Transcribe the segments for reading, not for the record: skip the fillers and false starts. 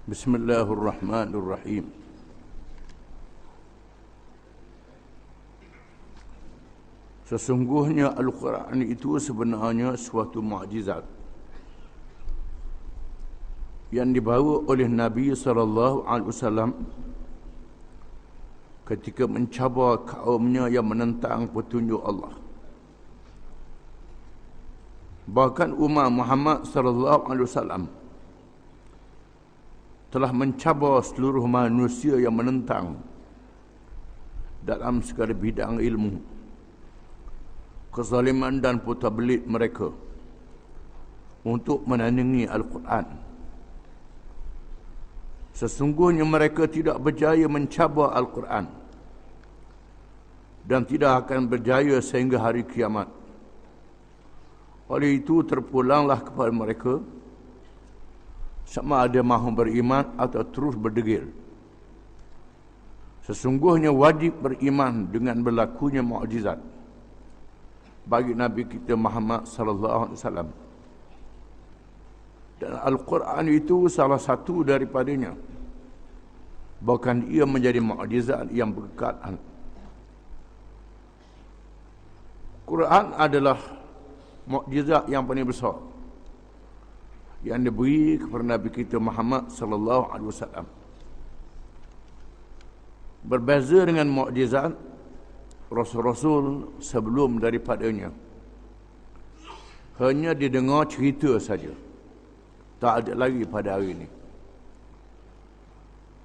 Bismillahirrahmanirrahim. Sesungguhnya Al-Quran itu sebenarnya suatu mukjizat yang dibawa oleh Nabi SAW ketika mencabar kaumnya yang menentang petunjuk Allah. Bahkan umat Muhammad SAW telah mencabar seluruh manusia yang menentang dalam segala bidang ilmu, kezaliman dan putar belit mereka untuk menandingi Al-Quran. Sesungguhnya mereka tidak berjaya mencabar Al-Quran dan tidak akan berjaya sehingga hari kiamat. Oleh itu terpulanglah kepada mereka sama ada mahu beriman atau terus berdegil. Sesungguhnya wajib beriman dengan berlakunya mukjizat bagi Nabi kita Muhammad sallallahu alaihi wasallam. Dan Al-Quran itu salah satu daripadanya. Bahkan ia menjadi mukjizat yang berkekal. Quran adalah mukjizat yang paling besar yang diberi kepada Nabi kita Muhammad sallallahu alaihi wasallam. Berbeza dengan mukjizat rasul-rasul sebelum daripadanya, hanya didengar cerita saja, tak ada lagi pada hari ini.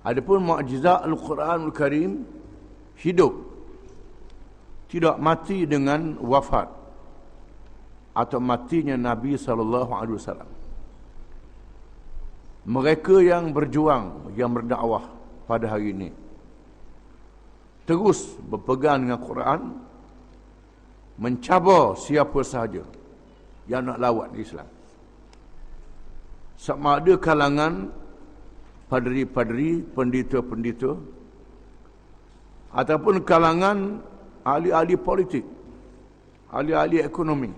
Adapun mukjizat Al-Quranul Karim hidup, tidak mati dengan wafat atau matinya Nabi sallallahu alaihi wasallam. Mereka yang berjuang, yang berdakwah pada hari ini terus berpegang dengan Quran, mencabar siapa sahaja yang nak lawan Islam. Sama ada kalangan padri-padri, pendeta-pendeta, ataupun kalangan ahli-ahli politik, ahli-ahli ekonomi,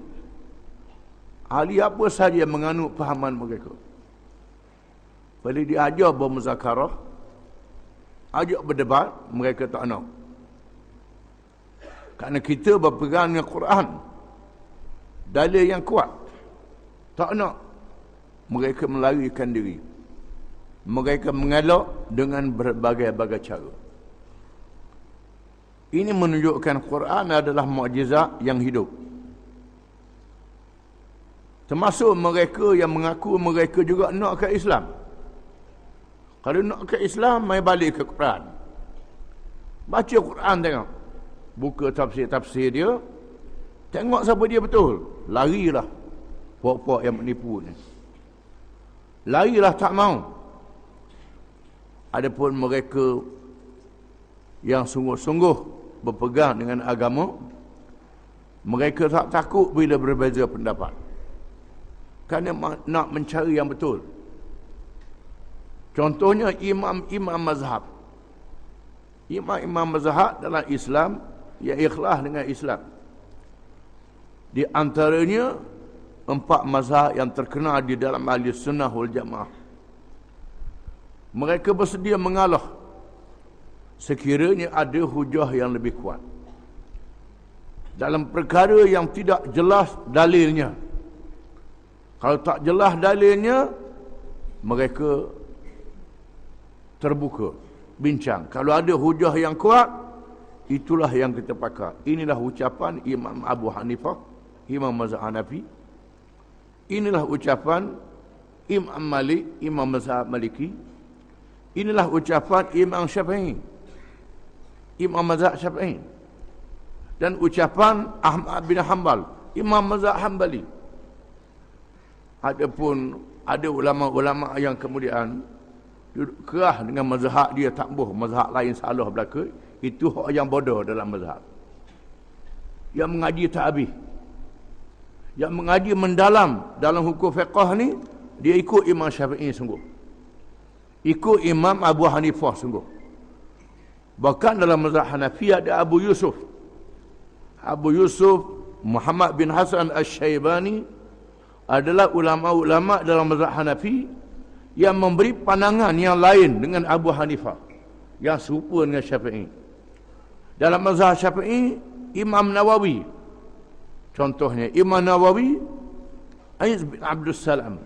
ahli apa sahaja yang menganut fahaman mereka. Bila diajar bermuzakarah, ajak berdebat, mereka tak nak. Kerana kita berpegang dengan Quran, dalil yang kuat, tak nak. Mereka melarikan diri. Mereka mengelak dengan berbagai-bagai cara. Ini menunjukkan Quran adalah mukjizat yang hidup. Termasuk mereka yang mengaku mereka juga nak ke Islam. Kalau nak ke Islam, mai balik ke Quran. Baca Quran tengok. Buka tafsir-tafsir dia. Tengok siapa dia betul. Larilah puak-puak yang menipu ni. Larilah tak mau. Adapun mereka yang sungguh-sungguh berpegang dengan agama, mereka tak takut bila berbeza pendapat. Kerana nak mencari yang betul. Contohnya imam-imam mazhab. Imam-imam mazhab dalam Islam yang ikhlas dengan Islam. Di antaranya 4 mazhab yang terkenal di dalam ahli sunnah wal jamaah. Mereka bersedia mengalah sekiranya ada hujah yang lebih kuat dalam perkara yang tidak jelas dalilnya. Kalau tak jelas dalilnya, mereka terbuka bincang. Kalau ada hujah yang kuat, itulah yang kita pakai. Inilah ucapan Imam Abu Hanifah, Imam mazhab Hanafi. Inilah ucapan Imam Malik, Imam mazhab Maliki. Inilah ucapan Imam Syafi'i, Imam mazhab Syafi'i. Dan ucapan Ahmad bin Hanbal, Imam mazhab Hanbali. Adapun ada ulama-ulama yang kemudian duduk kerah dengan mazhab dia, tak boh mazhab lain salah belaka, itu hak yang bodoh dalam mazhab. Yang mengaji tak habis, yang mengaji mendalam dalam hukum fiqh ni, dia ikut Imam Syafi'i sungguh, ikut Imam Abu Hanifah sungguh. Bahkan dalam mazhab Hanafi ada Abu Yusuf Muhammad bin Hasan Asy-Syaibani, adalah ulama-ulama dalam mazhab Hanafi yang memberi pandangan yang lain dengan Abu Hanifah, yang serupa dengan Syafi'i. Dalam mazhab Syafi'i, Imam Nawawi, contohnya Imam Nawawi, Aiz bin Abdul Salam,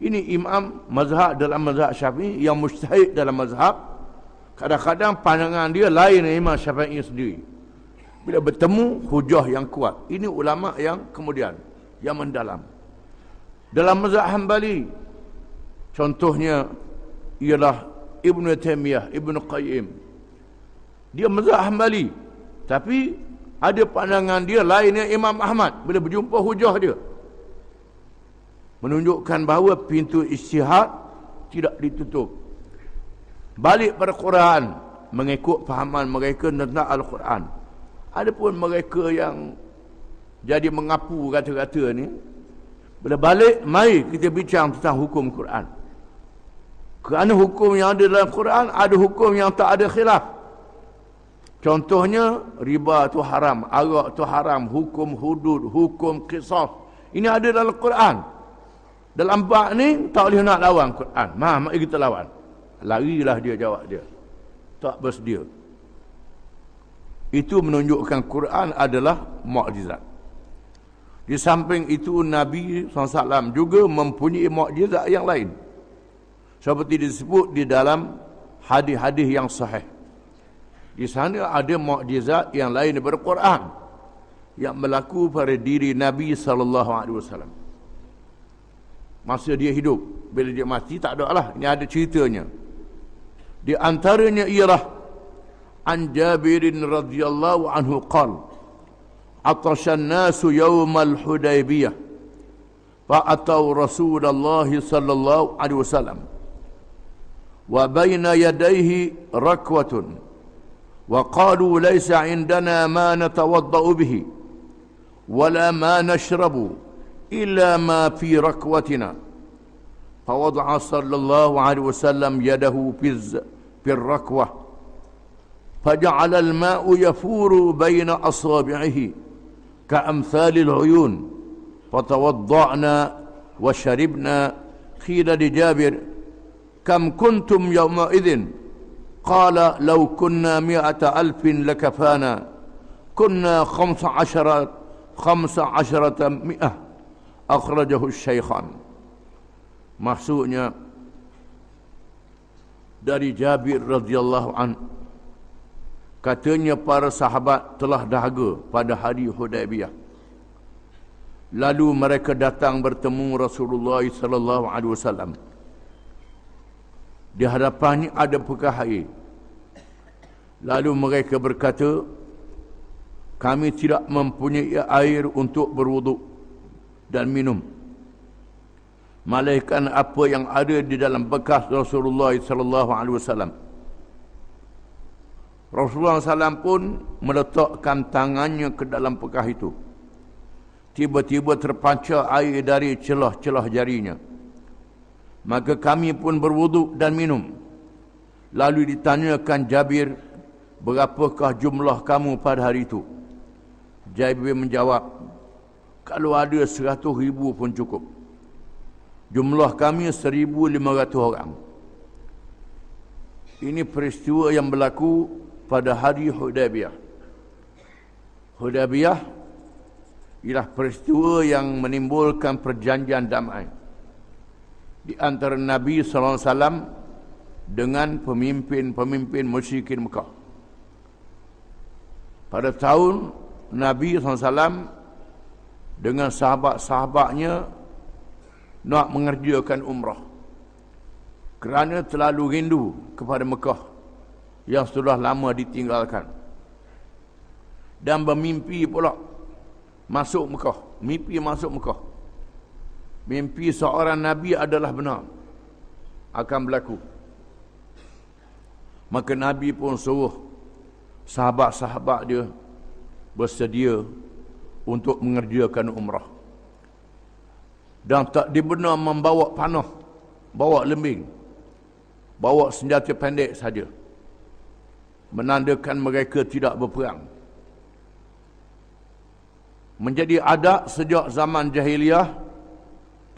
ini imam mazhab dalam mazhab Syafi'i yang mujtahid dalam mazhab. Kadang-kadang pandangan dia lain dengan Imam Syafi'i sendiri. Bila bertemu hujah yang kuat, ini ulama yang kemudian yang mendalam. Dalam mazhab Hambali, contohnya ialah Ibn Taimiyah, Ibn Qayyim. Dia mazhab Hambali, tapi ada pandangan dia lain dengan Imam Ahmad bila berjumpa hujah dia. Menunjukkan bahawa pintu ijtihad tidak ditutup. Balik pada Quran, mengikut fahaman mereka tentang Al-Quran. Adapun mereka yang jadi mengapu kata-kata ni, bila balik, mari kita bincang tentang hukum Quran. Kerana hukum yang ada dalam Quran, ada hukum yang tak ada khilaf. Contohnya, riba tu haram, arak tu haram, hukum hudud, hukum qisas. Ini ada dalam Quran. Dalam bab ni, tak boleh nak lawan Quran. Mari kita lawan. Larilah dia, jawab dia. Tak bersedia. Itu menunjukkan Quran adalah mukjizat. Di samping itu, Nabi SAW juga mempunyai mukjizat yang lain. Seperti disebut di dalam hadis-hadis yang sahih. Di sana ada mukjizat yang lain daripada Quran yang berlaku pada diri Nabi SAW. Masa dia hidup. Bila dia mati, tak ada lah. Ini ada ceritanya. Di antaranya ialah an Jabirin radhiyallahu anhu qala atashan nasu yawmal Hudaybiyah fa atau Rasulullah sallallahu alaihi wasallam wa baina yadayhi rakwatun wa qalu laysa indana ma natawaddau bihi wala ma nashrabu illa ma fi rakwatina. فوضع صلى الله عليه وسلم يده في الركوة فجعل الماء يفور بين أصابعه كأمثال العيون فتوضعنا وشربنا. قيل لجابر كم كنتم يومئذ؟ قال لو كنا 100,000 لكفانا. كنا 15 أخرجه الشيخان. Maksudnya dari Jabir radhiyallahu an, katanya para sahabat telah dahaga pada hari Hudaybiyah. Lalu mereka datang bertemu Rasulullah sallallahu alaihi wasallam. Di hadapannya ada pekah air. Lalu mereka berkata, kami tidak mempunyai air untuk berwuduk dan minum, melainkan apa yang ada di dalam bekas Rasulullah sallallahu alaihi wasallam. Rasulullah SAW pun meletakkan tangannya ke dalam bekas itu. Tiba-tiba terpancar air dari celah-celah jarinya. Maka kami pun berwuduk dan minum. Lalu ditanyakan Jabir, berapakah jumlah kamu pada hari itu? Jabir menjawab, kalau ada 100,000 pun cukup. Jumlah kami 1,500 orang. Ini peristiwa yang berlaku pada hari Hudaybiyah. Hudaybiyah ialah peristiwa yang menimbulkan perjanjian damai di antara Nabi SAW dengan pemimpin-pemimpin musyrikin Mekah. Pada tahun Nabi SAW dengan sahabat-sahabatnya nak mengerjakan umrah kerana terlalu rindu kepada Mekah yang sudah lama ditinggalkan, dan bermimpi pula masuk Mekah. Mimpi masuk Mekah, mimpi seorang Nabi adalah benar, akan berlaku. Maka Nabi pun suruh sahabat-sahabat dia bersedia untuk mengerjakan umrah. Dan tak dibenar membawa panah, bawa lembing, bawa senjata pendek saja, menandakan mereka tidak berperang. Menjadi adat sejak zaman jahiliyah,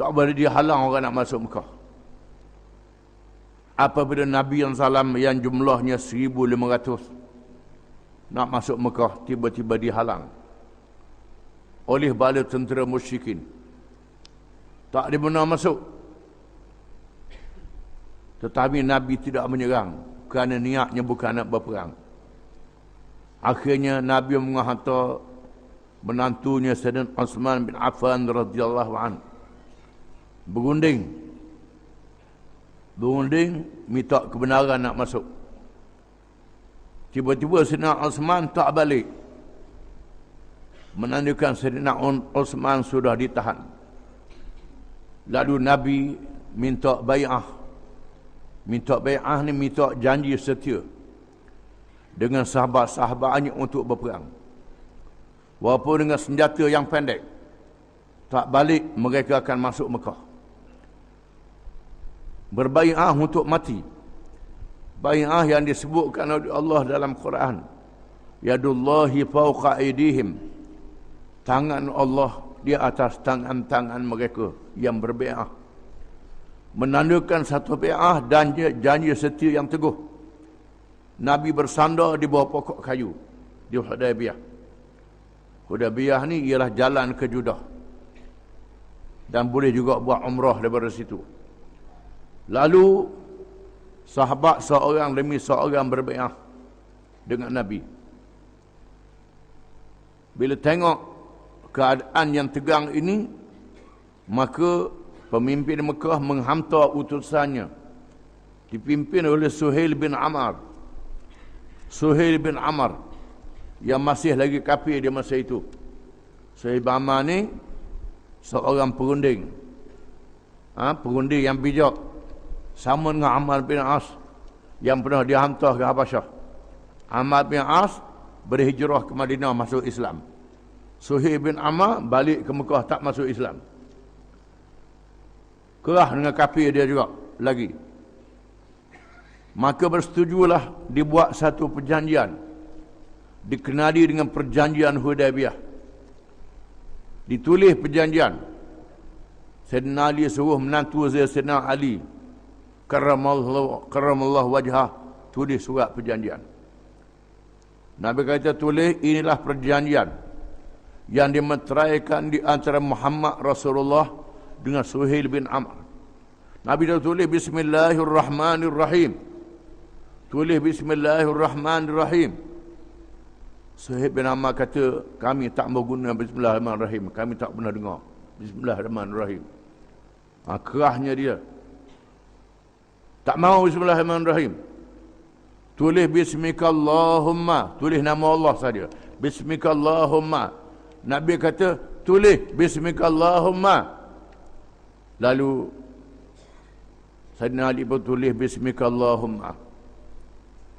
tak boleh dihalang orang nak masuk Mekah. Apabila Nabi yang salam yang jumlahnya 1,500 nak masuk Mekah, tiba-tiba dihalang oleh bala tentera musyrikin. Tak dibenar masuk. Tetapi Nabi tidak menyerang kerana niatnya bukan nak berperang. Akhirnya Nabi menghantar menantunya Sayyidina Uthman bin Affan radhiyallahu anhu berunding minta kebenaran nak masuk. Tiba-tiba Sayyidina Uthman tak balik, menandakan Sayyidina Uthman sudah ditahan. Lalu Nabi minta bai'ah. Minta bai'ah ni minta janji setia dengan sahabat-sahabatnya untuk berperang. Walaupun dengan senjata yang pendek, tak balik mereka akan masuk Mekah. Berbai'ah untuk mati. Bai'ah yang disebutkan oleh Allah dalam Quran. Yadullahi fawqa aydihim. Tangan Allah di atas tangan-tangan mereka yang berbai'ah. Menandakan satu bai'ah dan janji setia yang teguh. Nabi bersandar di bawah pokok kayu di Hudaybiyah. Hudaybiyah ni ialah jalan ke Jeddah. Dan boleh juga buat umrah daripada situ. Lalu sahabat seorang demi seorang berbai'ah dengan Nabi. Bila tengok keadaan yang tegang ini, maka pemimpin Mekah menghantar utusannya dipimpin oleh Suhail bin Amr. Suhail bin Amr yang masih lagi kafir di masa itu. Suhail bin Amr ni seorang perunding. Perunding yang bijak. Sama dengan Ammar bin As yang pernah dihantar ke Habasyah. Ammar bin As berhijrah ke Madinah masuk Islam. Suhail bin Amr balik ke Mekah tak masuk Islam. Kerah dengan kafir dia juga lagi. Maka bersetujulah dibuat satu perjanjian. Dikenali dengan perjanjian Hudaybiyah. Ditulis perjanjian. Sayyidina Ali suruh menantu Sayyidina Ali Karamallahu wajhah, tulis surat perjanjian. Nabi kata tulis, inilah perjanjian yang dimeteraikan di antara Muhammad Rasulullah dengan Suhail bin Amr. Nabi dah tulis Bismillahirrahmanirrahim. Tulis Bismillahirrahmanirrahim. Suhail bin Amr kata, kami tak mau guna Bismillahirrahmanirrahim. Kami tak pernah dengar Bismillahirrahmanirrahim. Kerahnya dia. Tak mau Bismillahirrahmanirrahim. Tulis Bismikallahumma. Tulis nama Allah saja. Bismikallahumma. Nabi kata, tulis Bismikallahumma. Lalu Sayyidina Ali pun tulis Bismikallahumma.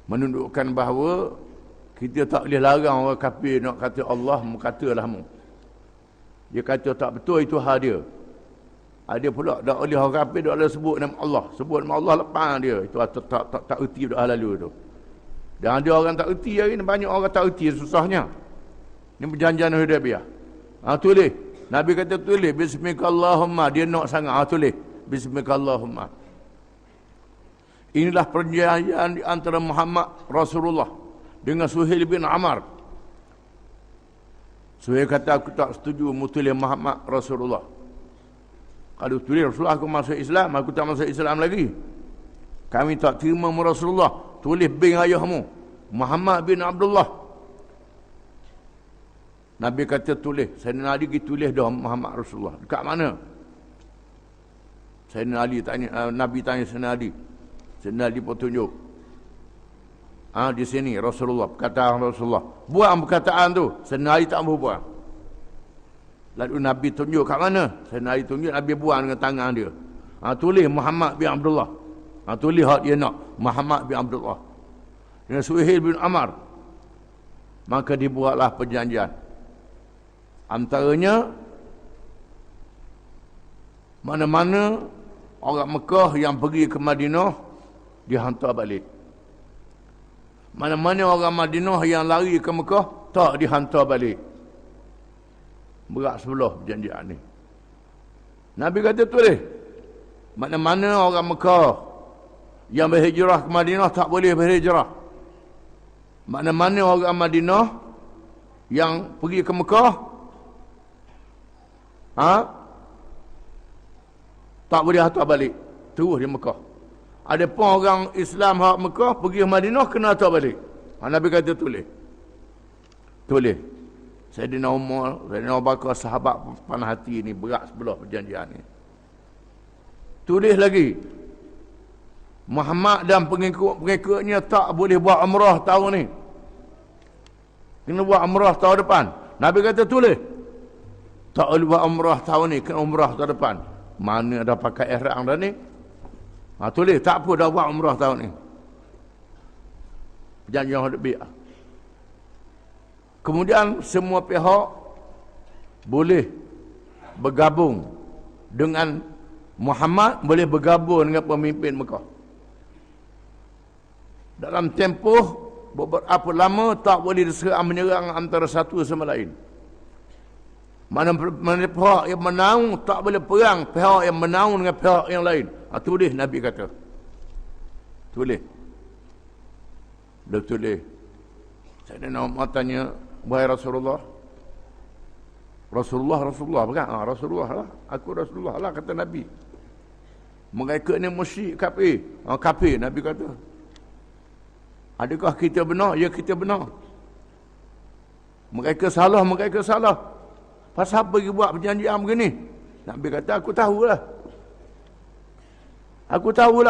Menunjukkan bahawa kita tak boleh larang orang kafir nak kata Allah, katalah mu. Dia kata tak betul, itu hal dia. Ada pula tak boleh orang kafir tak boleh sebut nama Allah. Sebut nama Allah lepas dia. Itu tak erti dah lalu tu. Dan ada orang tak erti hari ni, banyak orang tak erti susahnya. Ini perjanjian Hudaybiyah. Tulis. Nabi kata tulis Bismikallahumma. Dia nak sangat. Tulis Bismikallahumma. Inilah perjanjian di antara Muhammad Rasulullah dengan Suhail bin Amr. Suhail kata aku tak setuju mutulis Muhammad Rasulullah. Kalau tulis Rasulullah aku masuk Islam, aku tak masuk Islam lagi. Kami tak terima Rasulullah. Tulis bin ayahmu, Muhammad bin Abdullah. Nabi kata tulis. Sayyidina Ali tulis dah Muhammad Rasulullah. Dekat mana? Sayyidina Ali tanya, Nabi tanya Sayyidina Ali. Sayyidina Ali pun tunjuk. Di sini Rasulullah, perkataan Rasulullah. Buang perkataan tu. Sayyidina Ali tak mahu buang. Lalu Nabi tunjuk kat mana? Sayyidina Ali tunjuk, Nabi buang dengan tangan dia. Tulis Muhammad bin Abdullah. Tulis hak dia nak. Muhammad bin Abdullah. Dengan Suhail bin Amr. Maka dibuatlah perjanjian. Antaranya, mana-mana orang Mekah yang pergi ke Madinah, dihantar balik. Mana-mana orang Madinah yang lari ke Mekah, tak dihantar balik. Berat sebelah perjanjian ni. Nabi kata tulis, mana-mana orang Mekah Yang berhijrah ke Madinah tak boleh berhijrah. Mana-mana orang Madinah yang pergi ke Mekah, tak boleh hantar balik. Terus di Mekah. Ada pun orang Islam hak Mekah pergi ke Madinah kena hantar balik. Nabi kata tulis. Sayyidina Umar, Sayyidina Abu Bakar, sahabat panah hati ni, berat sebelah perjanjian ni. Tulis lagi, Muhammad dan pengikut-pengikutnya tak boleh buat umrah tahun ni. Kena buat umrah tahun depan. Nabi kata tulis, tak boleh buat umrah tahun ni, kena umrah tahun depan. Mana dah pakai ihram dah ni? Tulis, tak apa dah buat umrah tahun ni. Perjanjian Hudaybiyah. Kemudian semua pihak boleh bergabung dengan Muhammad, boleh bergabung dengan pemimpin Mekah. Dalam tempoh beberapa lama tak boleh diserang menyerang antara satu sama lain. Mana pihak yang menaung tak boleh perang pihak yang menaung dengan pihak yang lain. Tulis Nabi kata. Tulis. Dia tulis. Sayyidina Umar tanya, wahai Rasulullah. Rasulullah bukan? Rasulullah lah. Aku Rasulullah lah, kata Nabi. Mereka ni musyrik kafir. Kafir, Nabi kata. Adakah kita benar? Ya, kita benar. Mereka salah. Pasal apa pergi buat perjanjian begini? Nabi kata, aku tahulah.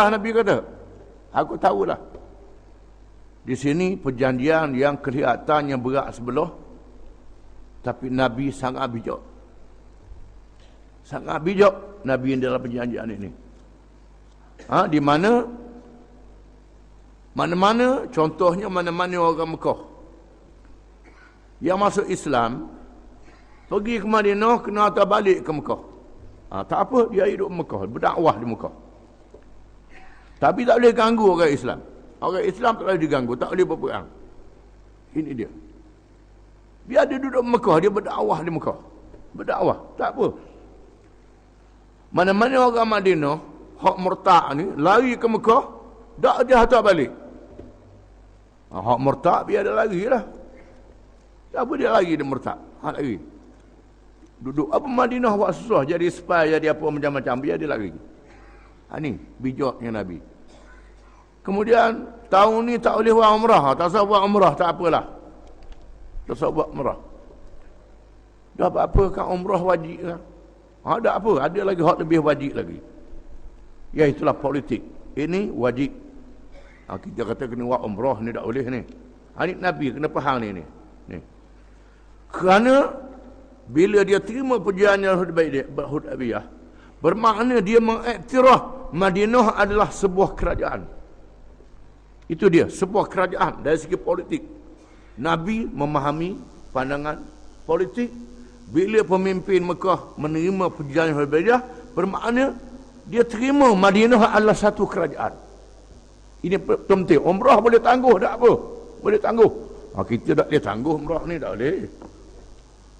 Nabi kata. Aku tahulah. Di sini perjanjian yang kelihatannya berat sebelah, tapi Nabi sangat bijak. Sangat bijak Nabi dalam perjanjian ini. Di mana-mana, contohnya mana-mana orang Mekah yang masuk Islam, pergi ke Madinah, kena hantar balik ke Mekah. Tak apa, dia hidup Mekah, berdakwah di Mekah. Tapi tak boleh ganggu orang Islam. Orang Islam tak boleh diganggu, tak boleh berperang. Ini dia. Dia ada duduk Mekah, dia berdakwah di Mekah. Berdakwah, tak apa. Mana-mana orang Madinah, hak murtad ni, lari ke Mekah, tak dia hantar balik. Hak murtad, biar dia lari lah. Tak apa dia lari, dia murtad. Lari. Duduk apa Madinah buat susah, jadi spy, jadi apa macam-macam, biar dia lari. Ni bijaknya Nabi. Kemudian tahun ni tak boleh buat umrah. Tak usah buat umrah, tak apalah. Tak usah buat umrah. Dah apa kan umrah wajib kan? Tak apa, ada lagi hak lebih wajib lagi. Ya, itulah politik. Ini wajib. Kita kata kena buat umrah ni tak boleh ni. Ni Nabi kena faham ni. Kerana bila dia terima perjanjian Hudaybiyah, bermakna dia mengiktiraf Madinah adalah sebuah kerajaan. Itu dia, sebuah kerajaan dari segi politik. Nabi memahami pandangan politik. Bila pemimpin Mekah menerima perjanjian Hudaybiyah, bermakna dia terima Madinah adalah satu kerajaan. Ini penting. Umrah boleh tangguh, tak apa. Boleh tangguh. Kita tak boleh tangguh umrah ni, tak boleh.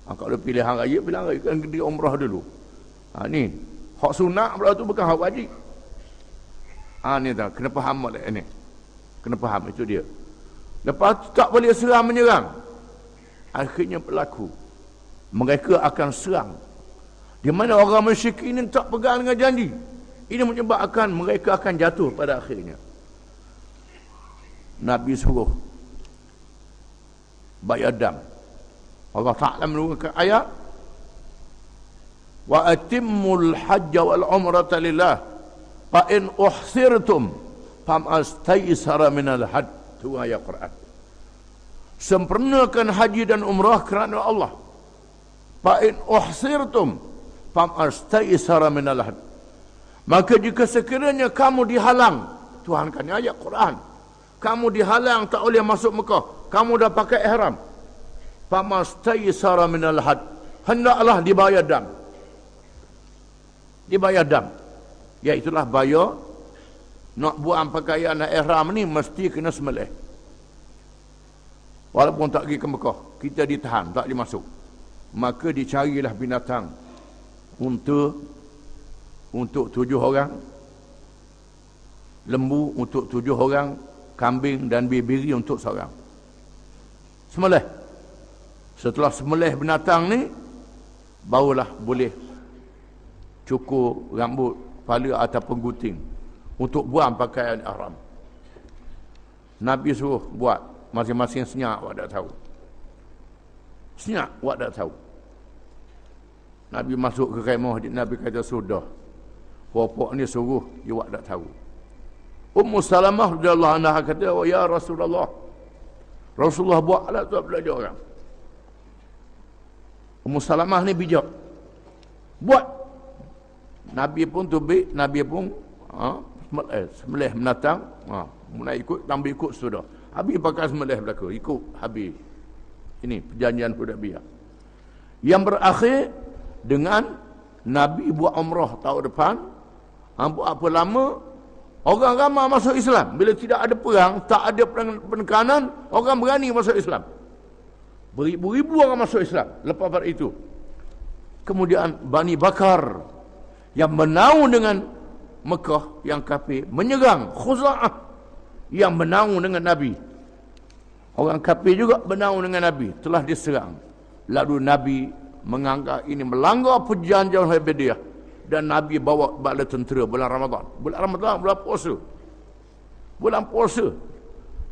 Kalau pilihan raya kan dia umrah dulu. Ni hak sunat pula tu bukan hak wajib. Ni tak kena faham ni. Kena faham, itu dia. Lepas tu tak boleh serang menyerang. Akhirnya berlaku, mereka akan serang. Di mana orang musyrik ini tak pegang dengan janji. Ini menyebabkan mereka akan jatuh pada akhirnya. Nabi suruh bayar dam. Allah Ta'ala menurunkan ayat, wa atimmul hajja wal umrata lillah fa in uhsirtum famastaysara minal had. Itu ayat Quran. Sempurnakan haji dan umrah kerana Allah. Fa in uhsirtum famastaysara minal had. Maka jika sekiranya kamu dihalang, Tuhan kan ayat Quran, kamu dihalang tak boleh masuk Mekah, kamu dah pakai ihram, famastaysara minal had, hendaklah dibayar dam. Dibayar dam. Ya, itulah bayar. Nak buang pakaian ihram ni mesti kena sembelih. Walaupun tak pergi ke Mekah, kita ditahan, tak dimasuk. Maka dicarilah binatang untuk 7 orang. lembu untuk 7 orang, kambing dan biri untuk seorang. Sembelih. Setelah sembelih binatang ni, barulah boleh cukur rambut, kepala ataupun gunting untuk buang pakaian ihram. Nabi suruh buat, masing-masing senyap, awak tak tahu. Senyap, awak tak tahu. Nabi masuk ke kemah, Nabi kata sudah. Bapak ni suruh, awak tak tahu. Ummu Salamah radhiyallahu anha kata, "Oh ya Rasulullah, Rasulullah buatlah tu belajar orang." Ummu Salamah ni bijak. Buat. Nabi pun tubik, Nabi pun sembelih binatang, mulai ikut, tambah ikut sudah. Habis pakai sembelih belaka, ikut habis. Ini perjanjian Hudaybiyah. Yang berakhir dengan Nabi buat umrah tahun depan. Buat apa lama, orang ramai masuk Islam. Bila tidak ada perang, tak ada penekanan, orang berani masuk Islam. Beribu-ribu orang masuk Islam lepas pada itu. Kemudian Bani Bakar yang menaung dengan Mekah yang kafir menyerang Khuza'ah yang menaung dengan Nabi. Orang kafir juga menaung dengan Nabi, telah diserang. Lalu Nabi menganggap ini melanggar perjanjian Hudaybiyah dan Nabi bawa bala tentera bulan Ramadan. Bulan Ramadan bulan puasa. Bulan puasa.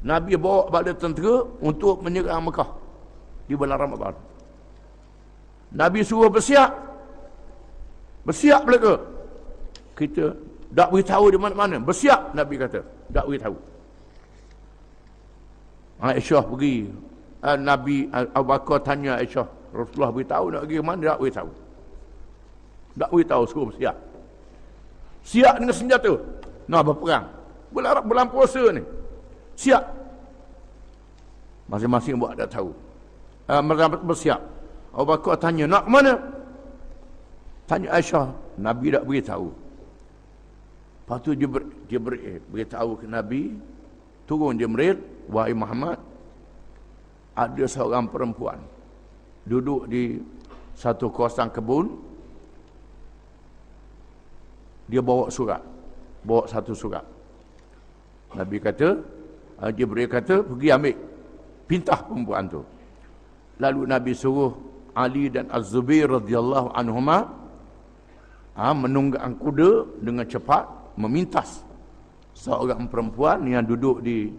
Nabi bawa bala tentera untuk menyerang Mekah di bulan Ramadan. Nabi suruh bersiap. Bersiap mereka. Kita tak beritahu di mana-mana. Bersiap, Nabi kata. Tak beritahu. Aisyah pergi. Nabi Abu Bakar tanya Aisyah, Rasulullah beritahu nak pergi ke mana? Tak beritahu. Tak beritahu, suruh bersiap. Siap dengan senjata. Nak berperang. Bulan puasa ni. Siap. Masing-masing buat tak tahu. Bersiap. Abu Bakar tanya, nak ke mana? Tanya Aisyah. Nabi tak beritahu. Lepas tu Jibril beritahu ke Nabi, turun Jibril, wahai Muhammad, ada seorang perempuan duduk di satu kawasan kebun. Dia bawa surat, bawa satu surat. Nabi kata, Jibril kata, pergi ambil, pintah perempuan tu. Lalu Nabi suruh Ali dan Az-Zubair radhiyallahu anhuma menunggang kuda dengan cepat memintas seorang perempuan yang duduk di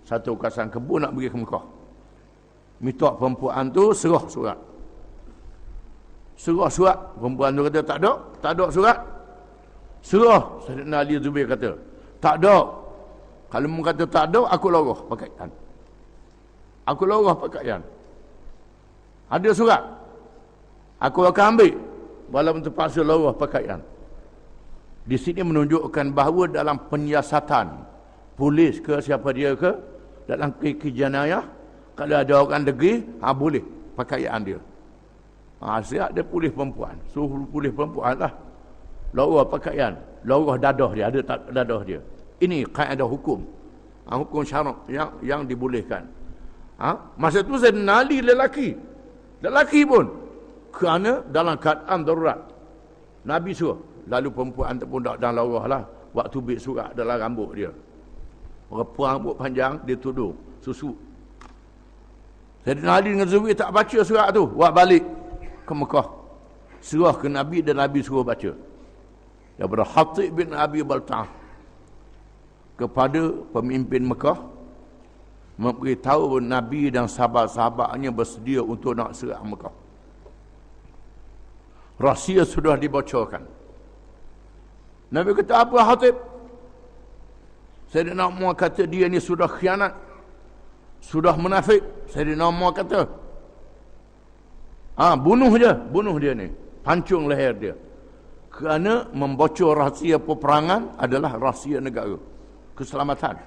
satu kawasan kebun nak pergi ke Mekah. Minta perempuan tu serah surat. Serah surat. Perempuan tu kata tak ada surat. Serah. Sayyidina Ali Zubair kata tak ada. Kalau mu kata tak ada, aku lorah pakaian. Aku lorah pakaian. Ada surat, aku akan ambil walaupun terpaksa lorah pakaian. Di sini menunjukkan bahawa dalam penyiasatan polis ke siapa dia ke dalam jenayah, kalau ada orang degil, boleh pakaian dia. Siap dia polis perempuan, suruh polis perempuan lah lorah pakaian, lorah dadah dia, ada tak dadah dia. Ini kaedah hukum, hukum syarak yang dibolehkan. Masa tu Sayyidina Ali lelaki pun kerana dalam keadaan darurat Nabi suruh. Lalu perempuan tu pun tak dan lorah lah. Waktu bit surat dalam rambut dia. Orang rambut panjang, dia tuduh susu. Sayyidina Ali dengan Zubair tak baca surat tu. Buat balik ke Mekah. Serah ke Nabi dan Nabi suruh baca. Daripada Hatib bin Abi Balta'ah kepada pemimpin Mekah, memberitahu Nabi dan sahabat-sahabatnya bersedia untuk nak serang Mekah. Rahsia sudah dibocorkan. Nabi kata, apa Hatib? Sayyidina Umar kata, dia ni sudah khianat, sudah munafik. Sayyidina Umar kata, bunuh dia ni, pancung leher dia. Kerana membocor rahsia peperangan adalah rahsia negara, keselamatan.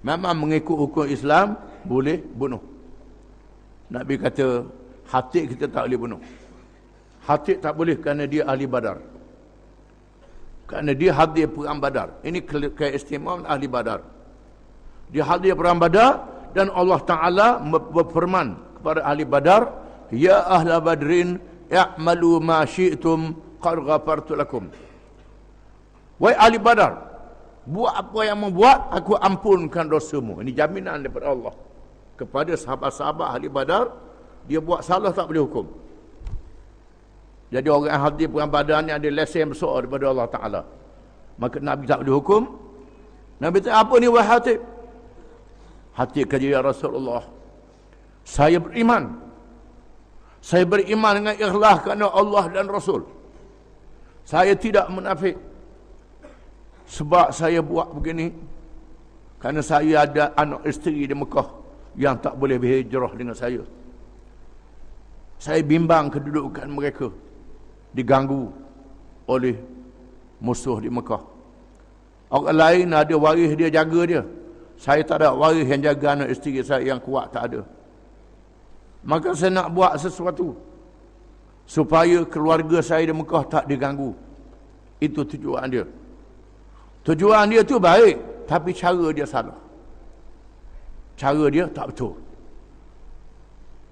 Memang mengikut hukum Islam boleh bunuh. Nabi kata, Hatib kita tak boleh bunuh. Hatib tak boleh kerana dia ahli Badar. Kerana dia hadir perang Badar. Ini keistimewaan ahli Badar. Dia hadir perang Badar dan Allah Ta'ala berfirman kepada ahli Badar, ya ahla Badrin i'malu ma syi'tum qad ghafartu lakum. Wahai ahli Badar, buat apa yang membuat, aku ampunkan dosamu. Ini jaminan daripada Allah kepada sahabat-sahabat ahli Badar. Dia buat salah tak boleh hukum. Jadi orang yang hadir perang Badar ni ada lesen besar daripada Allah Ta'ala. Maka Nabi tak boleh hukum. Nabi kata, apa ni wahai Hatib? Hatib kata, ya Rasulullah, saya beriman. Saya beriman dengan ikhlas kerana Allah dan Rasul. Saya tidak munafik. Sebab saya buat begini kerana saya ada anak isteri di Mekah yang tak boleh berhijrah dengan saya. Saya bimbang kedudukan mereka diganggu oleh musuh di Mekah. Orang lain ada waris dia, jaga dia. Saya tak ada waris yang jaga anak isteri saya yang kuat, tak ada. Maka saya nak buat sesuatu supaya keluarga saya di Mekah tak diganggu. Itu tujuan dia. Tujuan dia tu baik, tapi cara dia salah. Cara dia tak betul.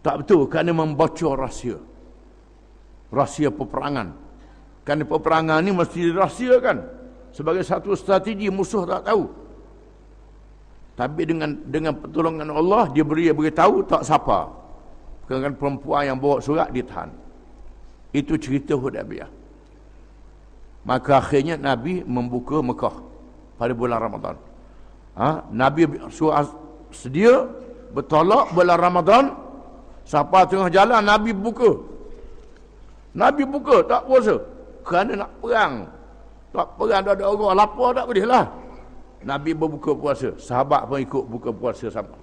Tak betul kerana membocor rahsia. Rahsia peperangan. Kerana peperangan ni mesti dirahsiakan. Sebagai satu strategi musuh tak tahu. Tapi dengan pertolongan Allah, dia beritahu tak siapa. Kerana perempuan yang bawa surat ditahan. Itu cerita Hudaybiyah. Maka akhirnya Nabi membuka Mekah pada bulan Ramadan. Nabi suruh sedia bertolak bulan Ramadan. Siapa tengah jalan, Nabi buka. Nabi buka, tak puasa. Kerana nak perang. Tak perang, ada orang lapar, tak boleh lah. Nabi berbuka puasa. Sahabat pun ikut buka puasa sama.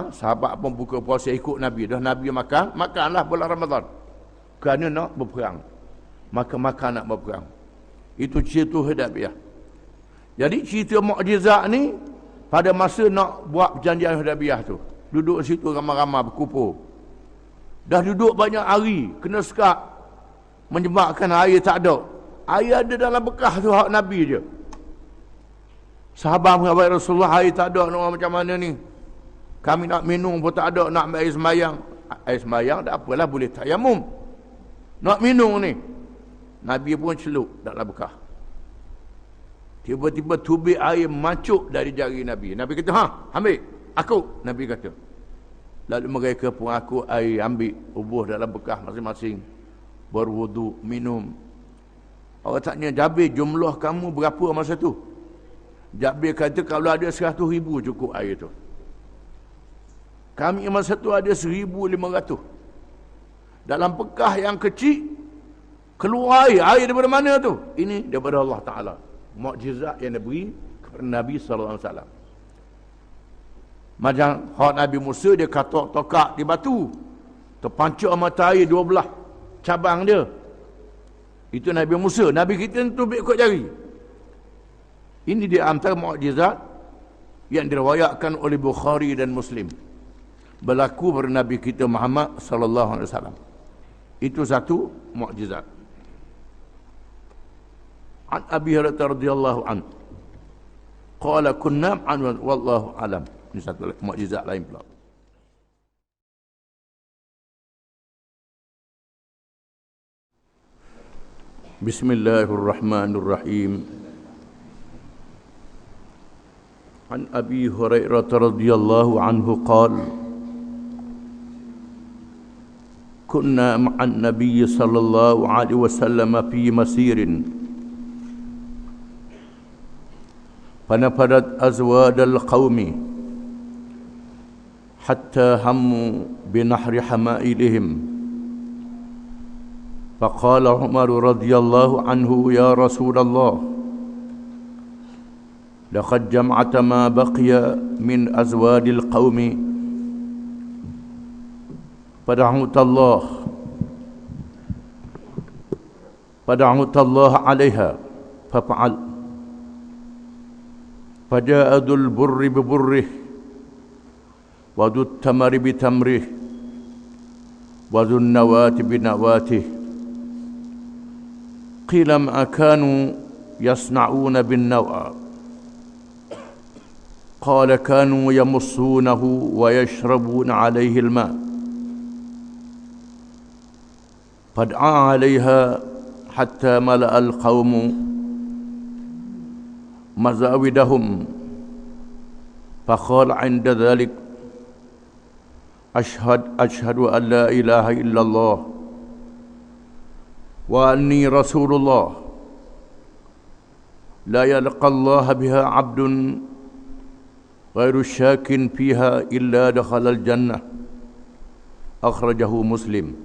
Sahabat pun buka puasa ikut Nabi. Dah Nabi makan, makanlah bulan Ramadan. Kerana nak berperang. Maka makan nak berperang. Itu cerita Hudaybiyah. Jadi cerita mukjizat ni pada masa nak buat perjanjian Hudaybiyah tu, duduk situ ramai-ramai berkumpul. Dah duduk banyak hari, kena sekat menyebabkan air tak ada. Air ada dalam bekas tu hak Nabi je. Sahabat mengatakan, Rasulullah, air tak ada, nak macam mana ni? Kami nak minum pun tak ada, nak ambil air sembayang. Air sembayang tak apalah, boleh tayamum. Nak minum ni. Nabi pun celup dalam bekas. Tiba-tiba tubik air macuk dari jari Nabi. Nabi kata, ambil. Aku. Nabi kata. Lalu mereka pun aku air ambil. Ubuh dalam bekas masing-masing. Berwudu, minum. Orang tanya, Jabir, jumlah kamu berapa masa tu? Jabir kata, kalau ada 100,000 cukup air tu. Kami masa tu ada 1,500. Dalam bekas yang kecil, keluar air. Air daripada mana tu? Ini daripada Allah Ta'ala. Mukjizat yang diberi kepada Nabi SAW. Macam hak Nabi Musa, dia katok tokak di batu. Terpancuk mata air 12 cabang dia. Itu Nabi Musa. Nabi kita tubik kot jari. Ini di antara mukjizat yang diriwayatkan oleh Bukhari dan Muslim. Berlaku pada Nabi kita Muhammad SAW. Itu satu mukjizat. An Abi Hurairah radhiyallahu anhu qala kunna an wallahu alam. Ini satu mukjizat lain pula. Bismillahirrahmanirrahim. An Abi Hurairah radhiyallahu anhu qala kunna ma'an Nabiy sallallahu alaihi wasallam fi masirin فنفرت أزواد القوم حتى هموا بنحر حمائلهم فقال عمر رضي الله عنه يا رسول الله لقد جمعت ما بقي من أزواد القوم فدعوت الله عليها ففعل فجاء ذو البر ببره وذو التمر بتمره وذو النواة بنواته قيل ما كانوا يصنعون بالنوى قال كانوا يمصونه ويشربون عليه الماء فدعا عليها حتى ملأ القوم mazawidahum faqala 'inda dhalik ashhadu an la ilaha illallah wa anni rasulullah la yalqa Allah biha 'abdun ghairu syakin fiha illa dakhala al-jannah akhrajahu Muslim.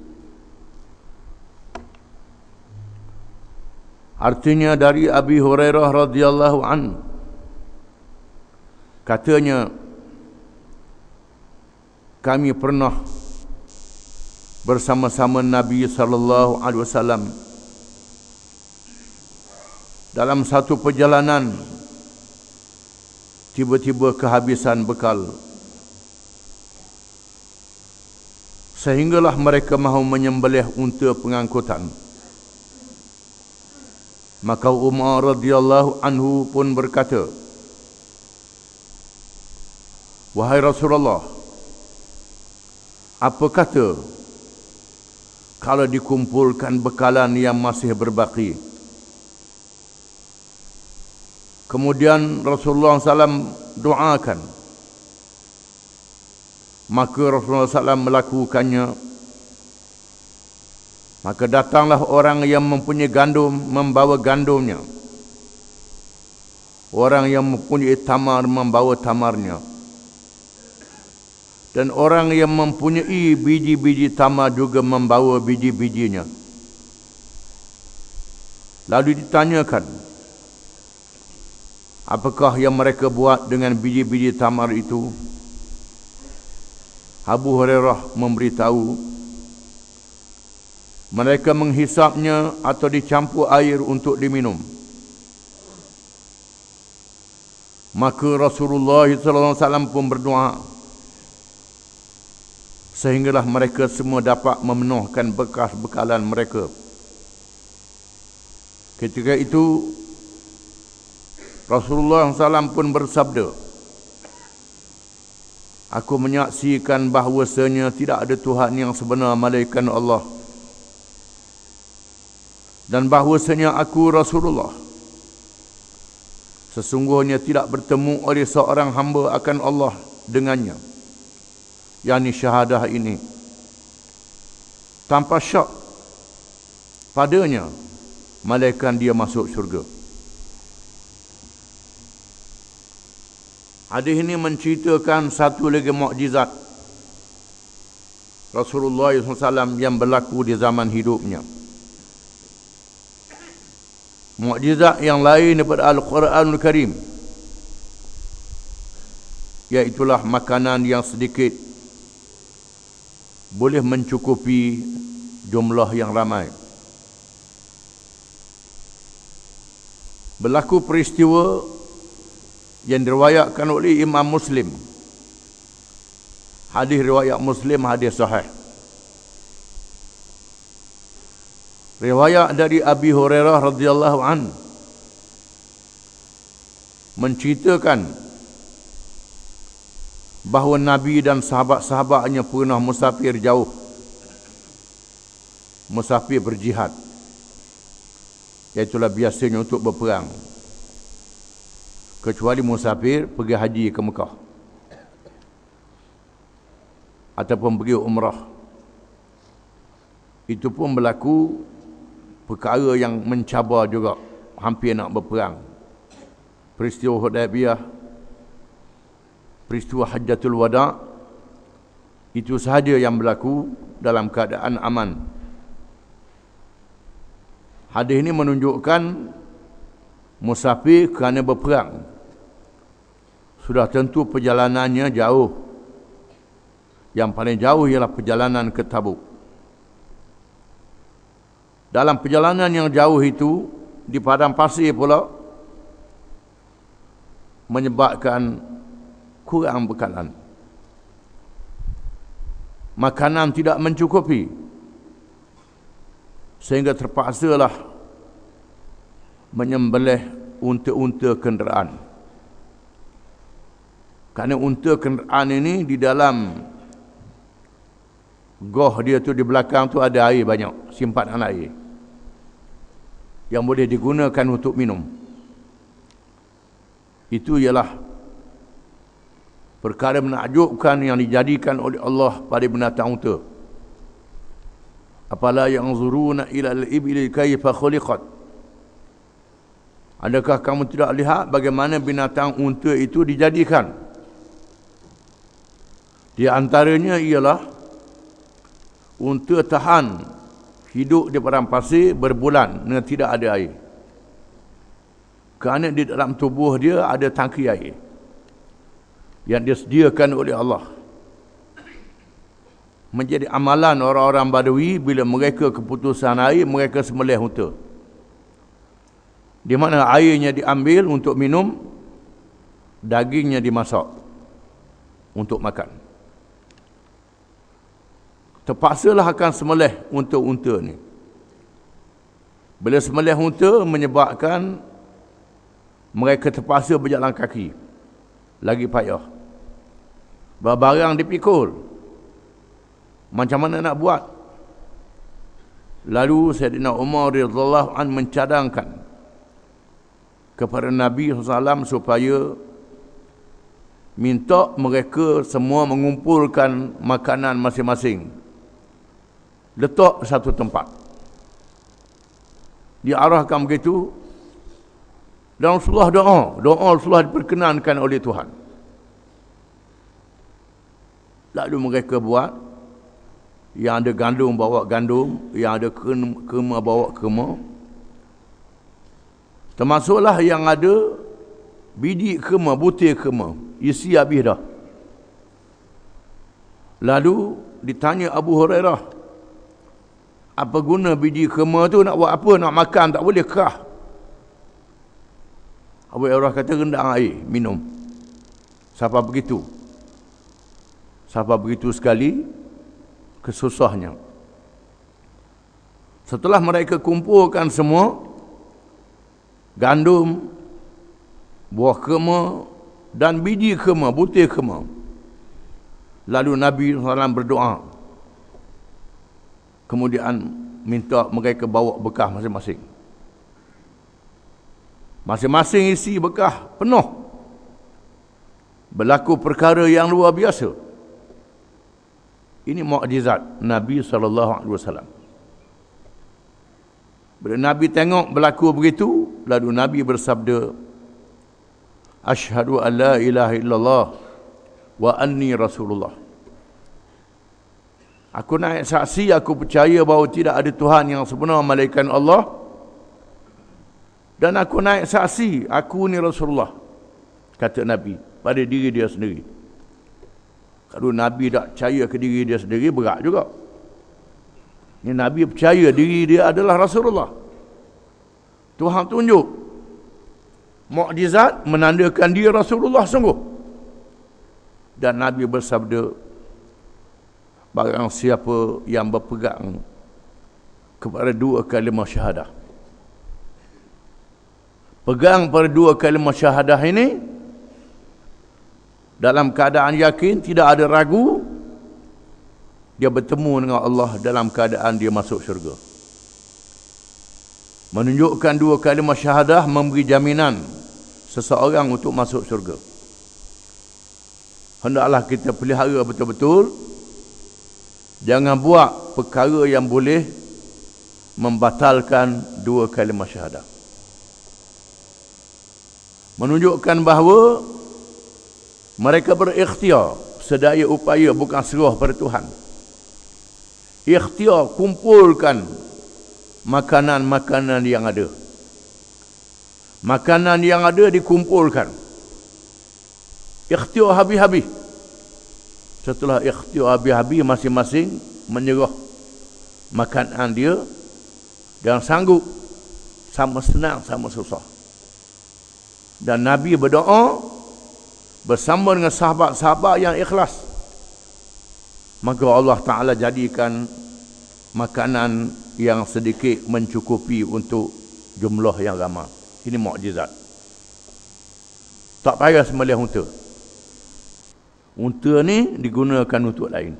Artinya dari Abi Hurairah radhiyallahu an, katanya kami pernah bersama-sama Nabi sallallahu alaihi wasallam dalam satu perjalanan, tiba-tiba kehabisan bekal, sehinggalah mereka mahu menyembelih unta pengangkutan. Maka Umar radhiyallahu anhu pun berkata, wahai Rasulullah, apa kata kalau dikumpulkan bekalan yang masih berbaki? Kemudian Rasulullah SAW doakan. Maka Rasulullah SAW melakukannya. Maka datanglah orang yang mempunyai gandum, membawa gandumnya. Orang yang mempunyai tamar, membawa tamarnya. Dan orang yang mempunyai biji-biji tamar juga membawa biji-bijinya. Lalu ditanyakan, apakah yang mereka buat dengan biji-biji tamar itu? Abu Hurairah memberitahu, mereka menghisapnya atau dicampur air untuk diminum. Maka Rasulullah SAW pun berdoa, sehinggalah mereka semua dapat memenuhkan bekas bekalan mereka. Ketika itu Rasulullah SAW pun bersabda, aku menyaksikan bahawasanya tidak ada Tuhan yang sebenar melainkan Allah, dan bahawasanya aku Rasulullah sesungguhnya tidak bertemu oleh seorang hamba akan Allah dengannya, yakni syahadah ini, tanpa syak padanya, malaikat dia masuk syurga. Hadis ini menceritakan satu lagi mukjizat Rasulullah SAW yang berlaku di zaman hidupnya. Mukjizat yang lain daripada Al-Quranul Karim, iaitulah makanan yang sedikit boleh mencukupi jumlah yang ramai. Berlaku peristiwa yang diriwayatkan oleh Imam Muslim. Hadis riwayat Muslim, hadis sahih. Riwayat dari Abi Hurairah radhiyallahu an menceritakan bahawa Nabi dan sahabat-sahabatnya pernah musafir jauh, musafir berjihad, iaitulah biasanya untuk berperang, kecuali musafir pergi haji ke Mekah ataupun pergi umrah. Itu pun berlaku perkara yang mencabar juga, hampir nak berperang. Peristiwa Hudaybiyah, peristiwa Hajjatul Wada', itu sahaja yang berlaku dalam keadaan aman. Hadis ini menunjukkan musafir kerana berperang sudah tentu perjalanannya jauh. Yang paling jauh ialah perjalanan ke Tabuk. Dalam perjalanan yang jauh itu, di padang pasir pula, menyebabkan kurang bekalan. Makanan tidak mencukupi, sehingga terpaksalah menyembelih unta-unta kenderaan. Kerana unta kenderaan ini di dalam goh dia tu, di belakang tu ada air banyak, simpanan air yang boleh digunakan untuk minum. Itu ialah perkara menakjubkan yang dijadikan oleh Allah pada binatang unta. Apala yanzuruna ila al-ibli kaifa khuliqat. Adakah kamu tidak lihat bagaimana binatang unta itu dijadikan? Di antaranya ialah unta tahan hidup di padang pasir berbulan dengan tidak ada air. Kerana di dalam tubuh dia ada tangki air yang disediakan oleh Allah. Menjadi amalan orang-orang Badui, bila mereka keputusan air, mereka sembelih unta. Di mana airnya diambil untuk minum, dagingnya dimasak untuk makan. Terpaksalah akan sembelih unta-unta ni. Bila sembelih unta menyebabkan mereka terpaksa berjalan kaki. Lagi payah. Barang dipikul. Macam mana nak buat? Lalu Sayyidina Umar radhiyallahu anhu mencadangkan kepada Nabi SAW supaya minta mereka semua mengumpulkan makanan masing-masing. Letak satu tempat. Diarahkan begitu. Dan Rasulullah doa Rasulullah diperkenankan oleh Tuhan. Lalu mereka buat, yang ada gandum bawa gandum, yang ada kema bawa kema. Termasuklah yang ada biji kema, butir kema, isi habis dah. Lalu ditanya Abu Hurairah, apa guna biji kema tu, nak buat apa, nak makan tak boleh kah? Abu Hurairah kata rendang air, minum. Sampai begitu. Sampai begitu sekali kesusahnya. Setelah mereka kumpulkan semua, gandum, buah kema dan biji kema, butir kema. Lalu Nabi SAW berdoa. Kemudian minta mereka bawa bekah masing-masing. Masing-masing isi bekah penuh. Berlaku perkara yang luar biasa. Ini mukjizat Nabi SAW. Bila Nabi tengok berlaku begitu, lalu Nabi bersabda, Asyhadu an la ilaha illallah wa anni Rasulullah. Aku naik saksi, aku percaya bahawa tidak ada Tuhan yang sebenar melainkan Allah. Dan aku naik saksi, aku ni Rasulullah. Kata Nabi, pada diri dia sendiri. Kalau Nabi tak percaya ke diri dia sendiri, berat juga. Ni Nabi percaya diri dia adalah Rasulullah. Tuhan tunjuk mukjizat menandakan dia Rasulullah sungguh. Dan Nabi bersabda, barang siapa yang berpegang kepada dua kalimah syahadah, pegang pada dua kalimah syahadah ini dalam keadaan yakin, tidak ada ragu, dia bertemu dengan Allah dalam keadaan dia masuk syurga. Menunjukkan dua kalimah syahadah memberi jaminan seseorang untuk masuk syurga. Hendaklah kita pelihara betul-betul. Jangan buat perkara yang boleh membatalkan dua kalimah syahadah. Menunjukkan bahawa mereka berikhtiar sedaya upaya, bukan serah pada Tuhan. Ikhtiar, kumpulkan makanan-makanan yang ada. Makanan yang ada dikumpulkan. Ikhtiar habis-habis. Setelah ikhtiar habis-habis, masing-masing menyerah makanan dia dan sanggup, sama senang sama susah. Dan Nabi berdoa bersama dengan sahabat-sahabat yang ikhlas. Maka Allah Ta'ala jadikan makanan yang sedikit mencukupi untuk jumlah yang ramai. Ini mukjizat. Tak payah sembelih unta. Unta ni digunakan untuk lain.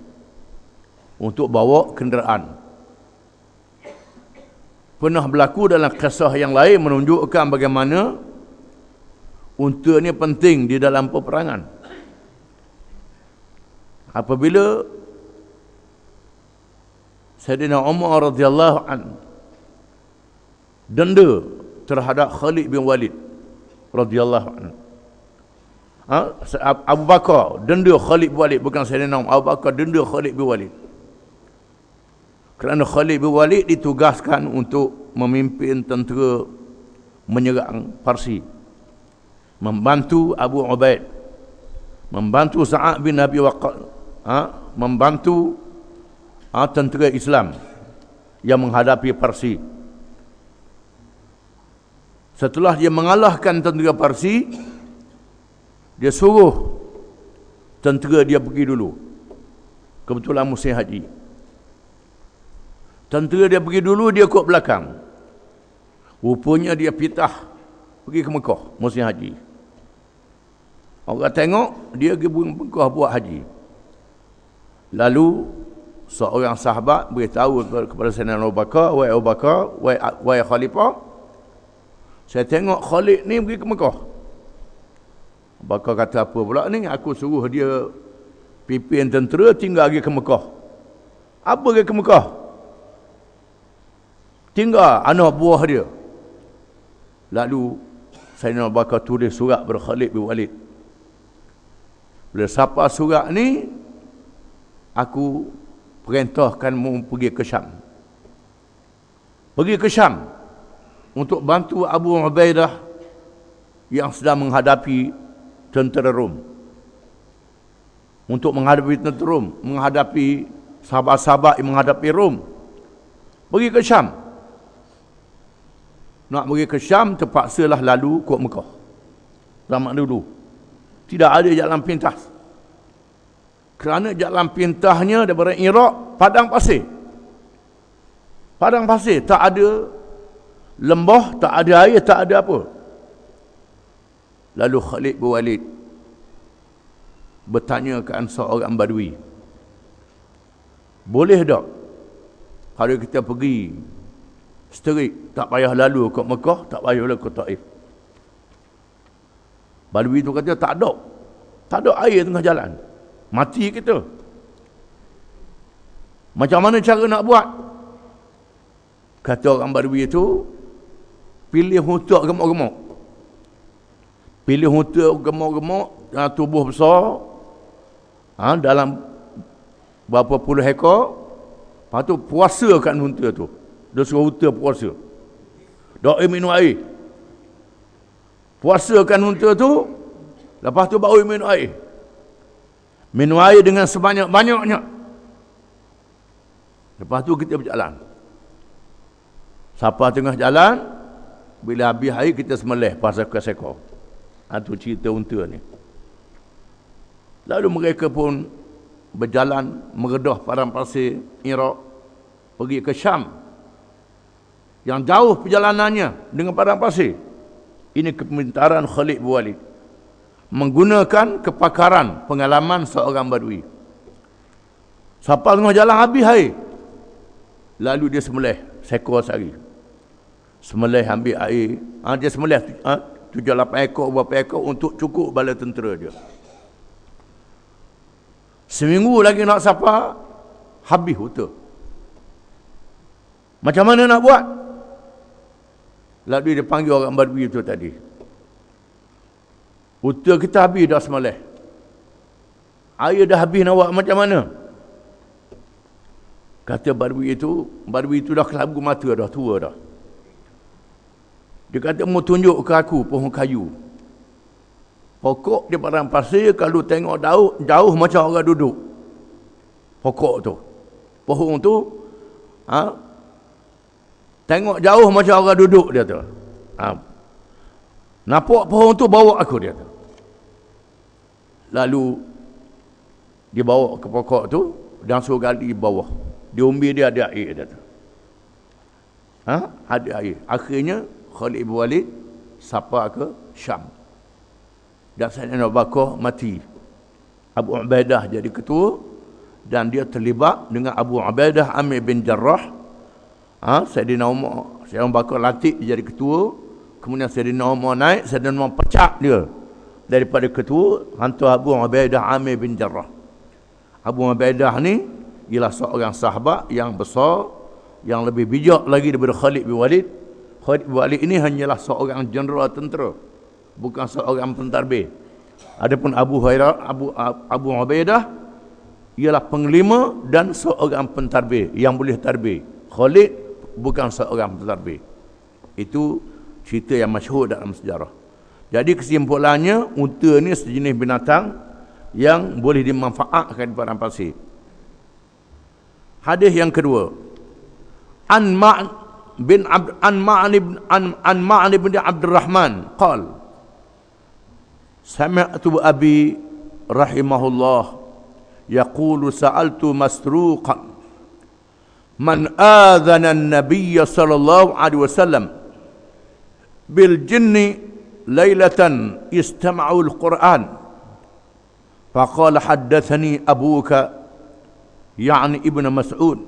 Untuk bawa kenderaan. Pernah berlaku dalam kisah yang lain menunjukkan bagaimana unta ni penting di dalam peperangan. Apabila Sayyidina Umar radhiyallahu an denda terhadap Khalid bin Walid radhiyallahu an. Abu Bakar denda Khalid bin Walid, bukan Sayyidina Umar. Abu Bakar denda Khalid bin Walid. Kerana Khalid bin Walid ditugaskan untuk memimpin tentera menyerang Parsi, membantu Abu Ubaid, membantu Sa'ad bin Abi Waqqas, membantu tentera Islam yang menghadapi Parsi. Setelah dia mengalahkan tentera Parsi, dia suruh tentera dia pergi dulu. Kebetulan musim haji. Tentera dia pergi dulu, dia ikut belakang. Rupanya dia pitah pergi ke Mekah musim haji. Orang tengok dia pergi Mekah buat haji. Lalu seorang sahabat beritahu kepada Sayyidina Abu Bakar, wahai khalifah, saya tengok Khalid ni pergi ke Mekah. Abu Bakar kata, apa pula ni? Aku suruh dia pimpin tentera tinggal pergi ke Mekah. Apa pergi ke Mekah? Tinggal anak buah dia. Lalu Sayyidina Abu Bakar tulis surat kepada Khalid bin Walid. Bila siapa surat ni, aku perintahkan mu pergi ke Syam. Pergi ke Syam untuk bantu Abu Ubaidah yang sedang menghadapi tentera Rom. Untuk menghadapi tentera Rom, menghadapi sahabat-sahabat yang menghadapi Rom. Pergi ke Syam. Nak pergi ke Syam, terpaksalah lalu ke Mekah. Zaman dulu tidak ada jalan pintas. Kerana jalan pintasnya daripada Iraq, padang pasir. Padang pasir, tak ada lembah, tak ada air, tak ada apa. Lalu Khalid bin Walid bertanya ke seorang Badui, boleh tak kalau kita pergi Sterik, tak payah lalu ke Mekah, tak payah lalu ke Taif? Badui tu kata, tak ada air tengah jalan, mati kita. Macam mana cara nak buat? Kata orang Badui itu, pilih unta gemuk-gemuk. Pilih unta gemuk-gemuk, tubuh besar, dalam berapa puluh ekor. Lepas tu puasakan unta tu. Dia suruh unta puasa. Doa minum air. Puasakan unta tu. Lepas tu baru minum air. Minum air dengan sebanyak-banyaknya. Lepas tu kita berjalan. Siapa tengah jalan, bila habis air kita sembelih pasal ekor. Itu cerita unta ni. Lalu mereka pun berjalan meredah padang pasir Iraq, pergi ke Syam. Yang jauh perjalanannya dengan padang pasir. Ini kepintaran Khalid bin Walid, menggunakan kepakaran pengalaman seorang Badui. Siapa tengah jalan habis air, lalu dia sembelih seekor sari. Sembelih ambil air, dia sembelih 7-8 ekor, berapa ekor untuk cukup bala tentera dia. Seminggu lagi nak sapa, habis unta. Macam mana nak buat? Lalu dia panggil orang Badui itu tadi. Unta kita habis dah sembelih. Air dah habis, nak buat macam mana? Kata Badui itu dah kelabu mata dah, tua dah. Dia kata, mau tunjuk ke aku pohon kayu. Pokok di padang pasir, kalau tengok jauh macam orang duduk. Pokok tu. Pohon tu, tengok jauh macam orang duduk, dia tu. Nampak pohon tu, bawa aku, dia tu. Lalu dia bawa ke pokok tu dan suruh gali bawah. Di umbi dia ada air, dia tu. Ada air. Akhirnya Khalid bin Walid sapa ke Syam. Dan Sayyidina Abu Bakar mati. Abu Ubaidah jadi ketua dan dia terlibat dengan Abu Ubaidah Amir bin Jarrah. Sayyidina Umar, Sayyidina Abu Bakar latih jadi ketua, Kemudian Sayyidina Umar naik, Sayyidina Umar pecah dia daripada ketua, hantar Abu Ubaidah Amir bin Jarrah. Abu Ubaidah ni ialah seorang sahabat yang besar, yang lebih bijak lagi daripada Khalid bin Walid. Khalid bin Walid ini hanyalah seorang jeneral tentera, bukan seorang pentadbir. Adapun Abu Ubaidah ialah penglima dan seorang pentadbir yang boleh tadbir. Khalid bukan seorang pentadbir. Itu cerita yang masyhur dalam sejarah. Jadi kesimpulannya, unta ni sejenis binatang yang boleh dimanfaatkan di padang pasir. Hadis yang kedua, An Ma'an bin Abdurrahman qala sami'tu abi rahimahullah yaqulu sa'altu masruqan man adhana an-nabiy sallallahu alaihi wasallam bil jinni laylatan istama'u al-Qur'an faqala haddathani abuka يعني ابن مسعود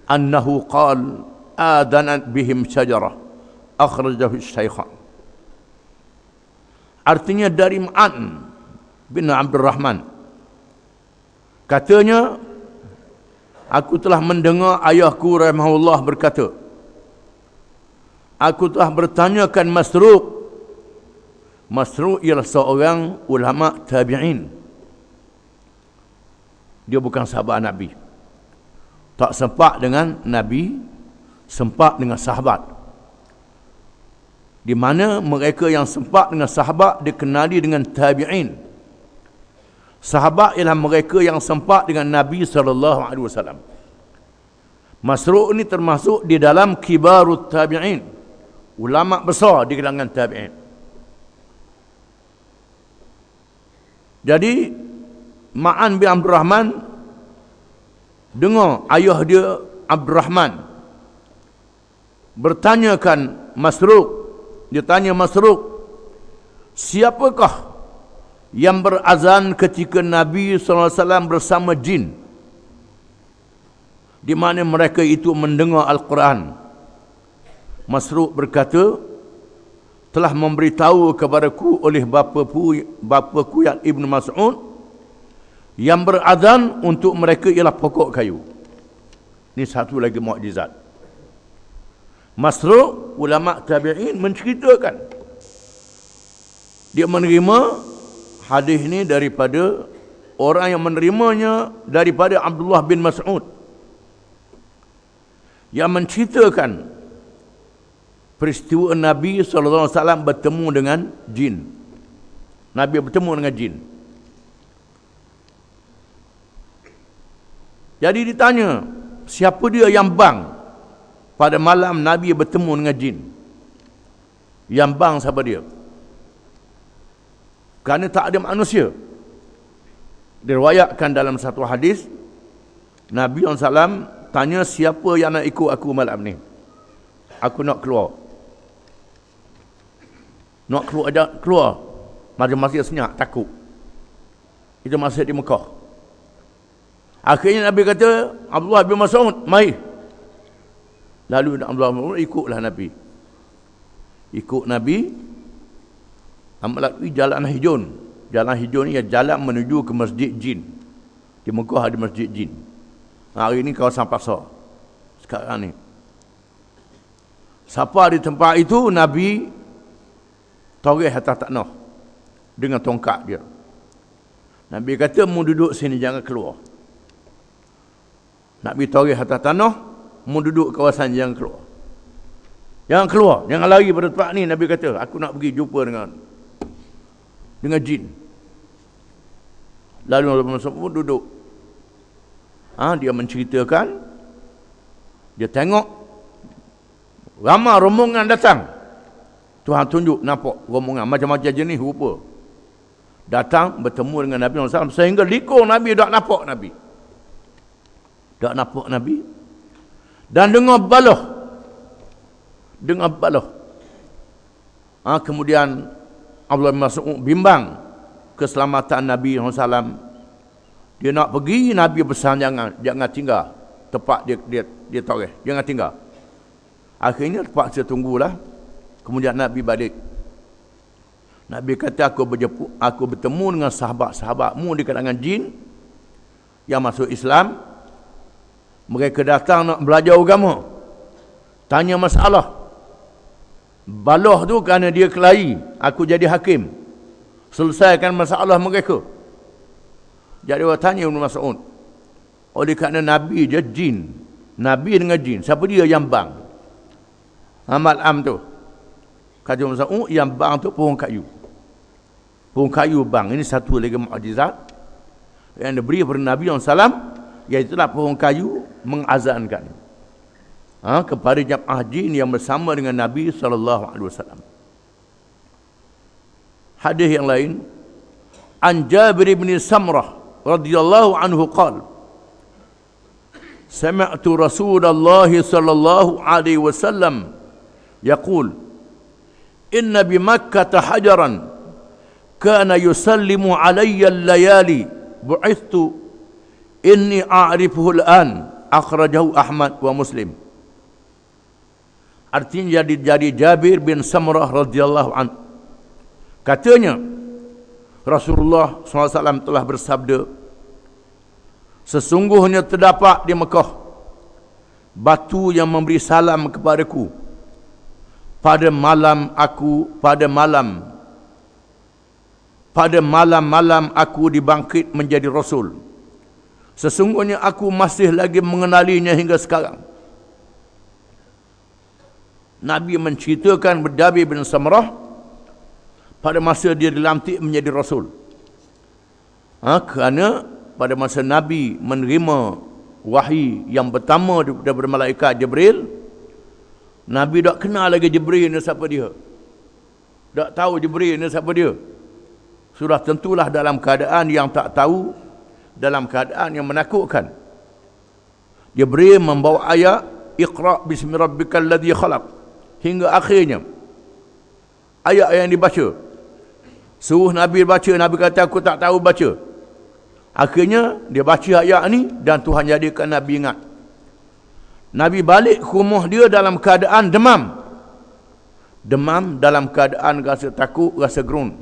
أنه قال آذنت بهم شجرة أخرجه الشيخان. Artinya dari Ma'an bin Abdurrahman, katanya, aku telah mendengar ayahku rahimahullah berkata, aku telah bertanyakan Masruq. Masruq ialah seorang ulama tabi'in. Dia bukan sahabat Nabi. Tak sempat dengan Nabi, sempat dengan sahabat. Di mana mereka yang sempat dengan sahabat dikenali dengan tabi'in. Sahabat ialah mereka yang sempat dengan Nabi SAW. Masruq ni termasuk di dalam kibarut tabi'in, ulama besar di kalangan tabi'in. Jadi Ma'an bin Abdurrahman dengar ayah dia Abdurrahman bertanyakan Masruq. Dia tanya Masruq, siapakah yang berazan ketika Nabi SAW bersama jin, di mana mereka itu mendengar Al-Quran? Masruq berkata, telah memberitahu kepadaku oleh bapaku yang Ibn Mas'ud, yang berazan untuk mereka ialah pokok kayu. Ini satu lagi mukjizat. Masruq, ulama tabi'in, menceritakan dia menerima hadis ini daripada orang yang menerimanya daripada Abdullah bin Mas'ud, yang menceritakan peristiwa Nabi SAW bertemu dengan jin. Nabi bertemu dengan jin. Jadi ditanya, siapa dia yang bang pada malam Nabi bertemu dengan jin? Yang bang siapa dia? Kerana tak ada manusia. Diriwayatkan dalam satu hadis, Nabi SAW tanya, siapa yang nak ikut aku malam ni? Aku nak keluar. Nak keluar aja, keluar. Masih senyap, takut. Itu masa di Mekah. Akhirnya Nabi kata, Abdullah bin Mas'ud, mai. Lalu Abdullah bin Mas'ud ikutlah Nabi. Ikut Nabi melalui Jalan Hijun. Jalan Hijun ni jalan menuju ke Masjid Jin. Di Mekah ada Masjid Jin. Hari ini kawasan pasar. Sekarang ni. Sampai di tempat itu, Nabi toreh atas tanah dengan tongkat dia. Nabi kata, mu duduk sini, jangan keluar. Nabi toreh atas tanah, mu duduk kawasan, jangan keluar. Jangan keluar, jangan lari pada tempat ni. Nabi kata, aku nak pergi jumpa dengan jin. Lalu Nabi Muhammad pun duduk. Dia menceritakan, dia tengok ramai rombongan datang. Tuhan tunjuk, nampak rombongan macam-macam jenis rupa datang bertemu dengan Nabi SAW, sehingga likur Nabi tak nampak Nabi. Tak nampak Nabi. Dan dengar baloh. Kemudian Abdullah bin Mas'ud bimbang keselamatan Nabi SAW. Dia nak pergi, Nabi pesan jangan tinggal tempat dia toreh, jangan tinggal. Akhirnya terpaksa tunggulah Kemudian Nabi balik. Nabi kata, aku bertemu dengan sahabat-sahabatmu di kalangan jin yang masuk Islam. Mereka datang nak belajar agama. Tanya masalah. Baloh tu kerana dia kelahi. Aku jadi hakim. Selesaikan masalah mereka. Jadi orang tanya Ibn Mas'ud. Oleh kerana Nabi dia jin. Nabi dengan jin. Siapa dia yang bang? Ahmad Am tu. Kata Ibn Mas'ud, yang bang tu pohon kayu. Pohon kayu bang. Ini satu lagi mukjizat yang diberi kepada Nabi SAW. Iaitulah pohon kayu mengazankan kepada jamaah jin yang bersama dengan Nabi SAW. Hadis yang lain, an Jabir bin Samrah radhiyallahu anhu qala, sami'tu Rasulullah sallallahu alaihi wasallam yaqul, inna bi Makkah hajaran kana yusallimu alayya al-layali bu'ithtu inni a'rifuhu al-an, akhrajahu Ahmad wa Muslim. Artinya jadi Jabir bin Samrah radhiyallahu anhu, katanya Rasulullah SAW telah bersabda, sesungguhnya terdapat di Mekah batu yang memberi salam kepadaku pada malam aku dibangkit menjadi Rasul. Sesungguhnya aku masih lagi mengenalinya hingga sekarang. Nabi menceritakan Jabir bin Samrah pada masa dia dilantik menjadi Rasul. Kerana pada masa Nabi menerima wahyi yang pertama daripada malaikat Jibril, Nabi tak kenal lagi Jibril ni siapa dia. Tak tahu Jibril ni siapa dia. Sudah tentulah dalam keadaan yang tak tahu, dalam keadaan yang menakutkan. Jibril membawa ayat Iqra' bismi rabbikal ladzi khalaq hingga akhirnya. Ayat yang dibaca, suruh Nabi baca, Nabi kata aku tak tahu baca. Akhirnya dia baca ayat ni dan Tuhan jadikan Nabi ingat. Nabi balik ke rumah dia dalam keadaan demam. Demam dalam keadaan rasa takut, rasa gerun.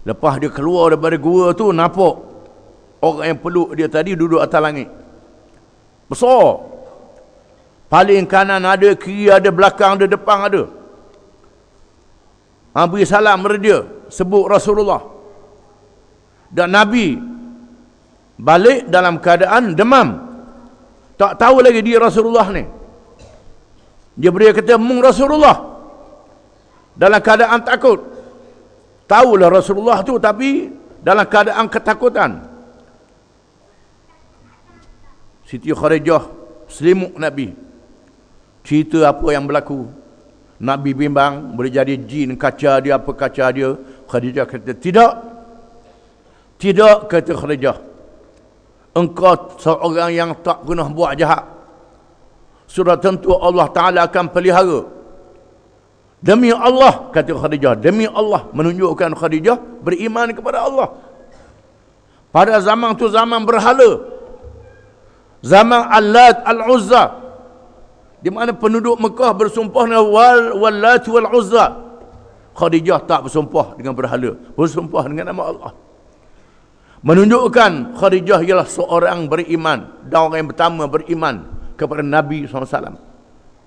Lepas dia keluar daripada gua tu, nampak orang yang peluk dia tadi duduk atas langit. Besar. Paling kanan ada, kiri ada, belakang ada, depan ada. Beri salam kepada dia, sebut Rasulullah. Dan Nabi balik dalam keadaan demam. Tak tahu lagi dia Rasulullah ni. Jibril kata, mung Rasulullah. Dalam keadaan takut. Tahulah Rasulullah tu, tapi dalam keadaan ketakutan. Siti Khadijah selimut Nabi. Cerita apa yang berlaku. Nabi bimbang, boleh jadi jin kaca dia, apa kaca dia. Khadijah kata, tidak. Tidak, kata Khadijah. Engkau seorang yang tak pernah buat jahat. Sudah tentu Allah Ta'ala akan pelihara. Demi Allah, kata Khadijah, demi Allah, menunjukkan Khadijah beriman kepada Allah. Pada zaman tu zaman berhala. Zaman Al-Lat Al-Uzza. Di mana penduduk Mekah bersumpah dengan Wal-Lat Wal-Uzza. Khadijah tak bersumpah dengan berhala, bersumpah dengan nama Allah. Menunjukkan Khadijah ialah seorang beriman dan orang yang pertama beriman kepada Nabi SAW.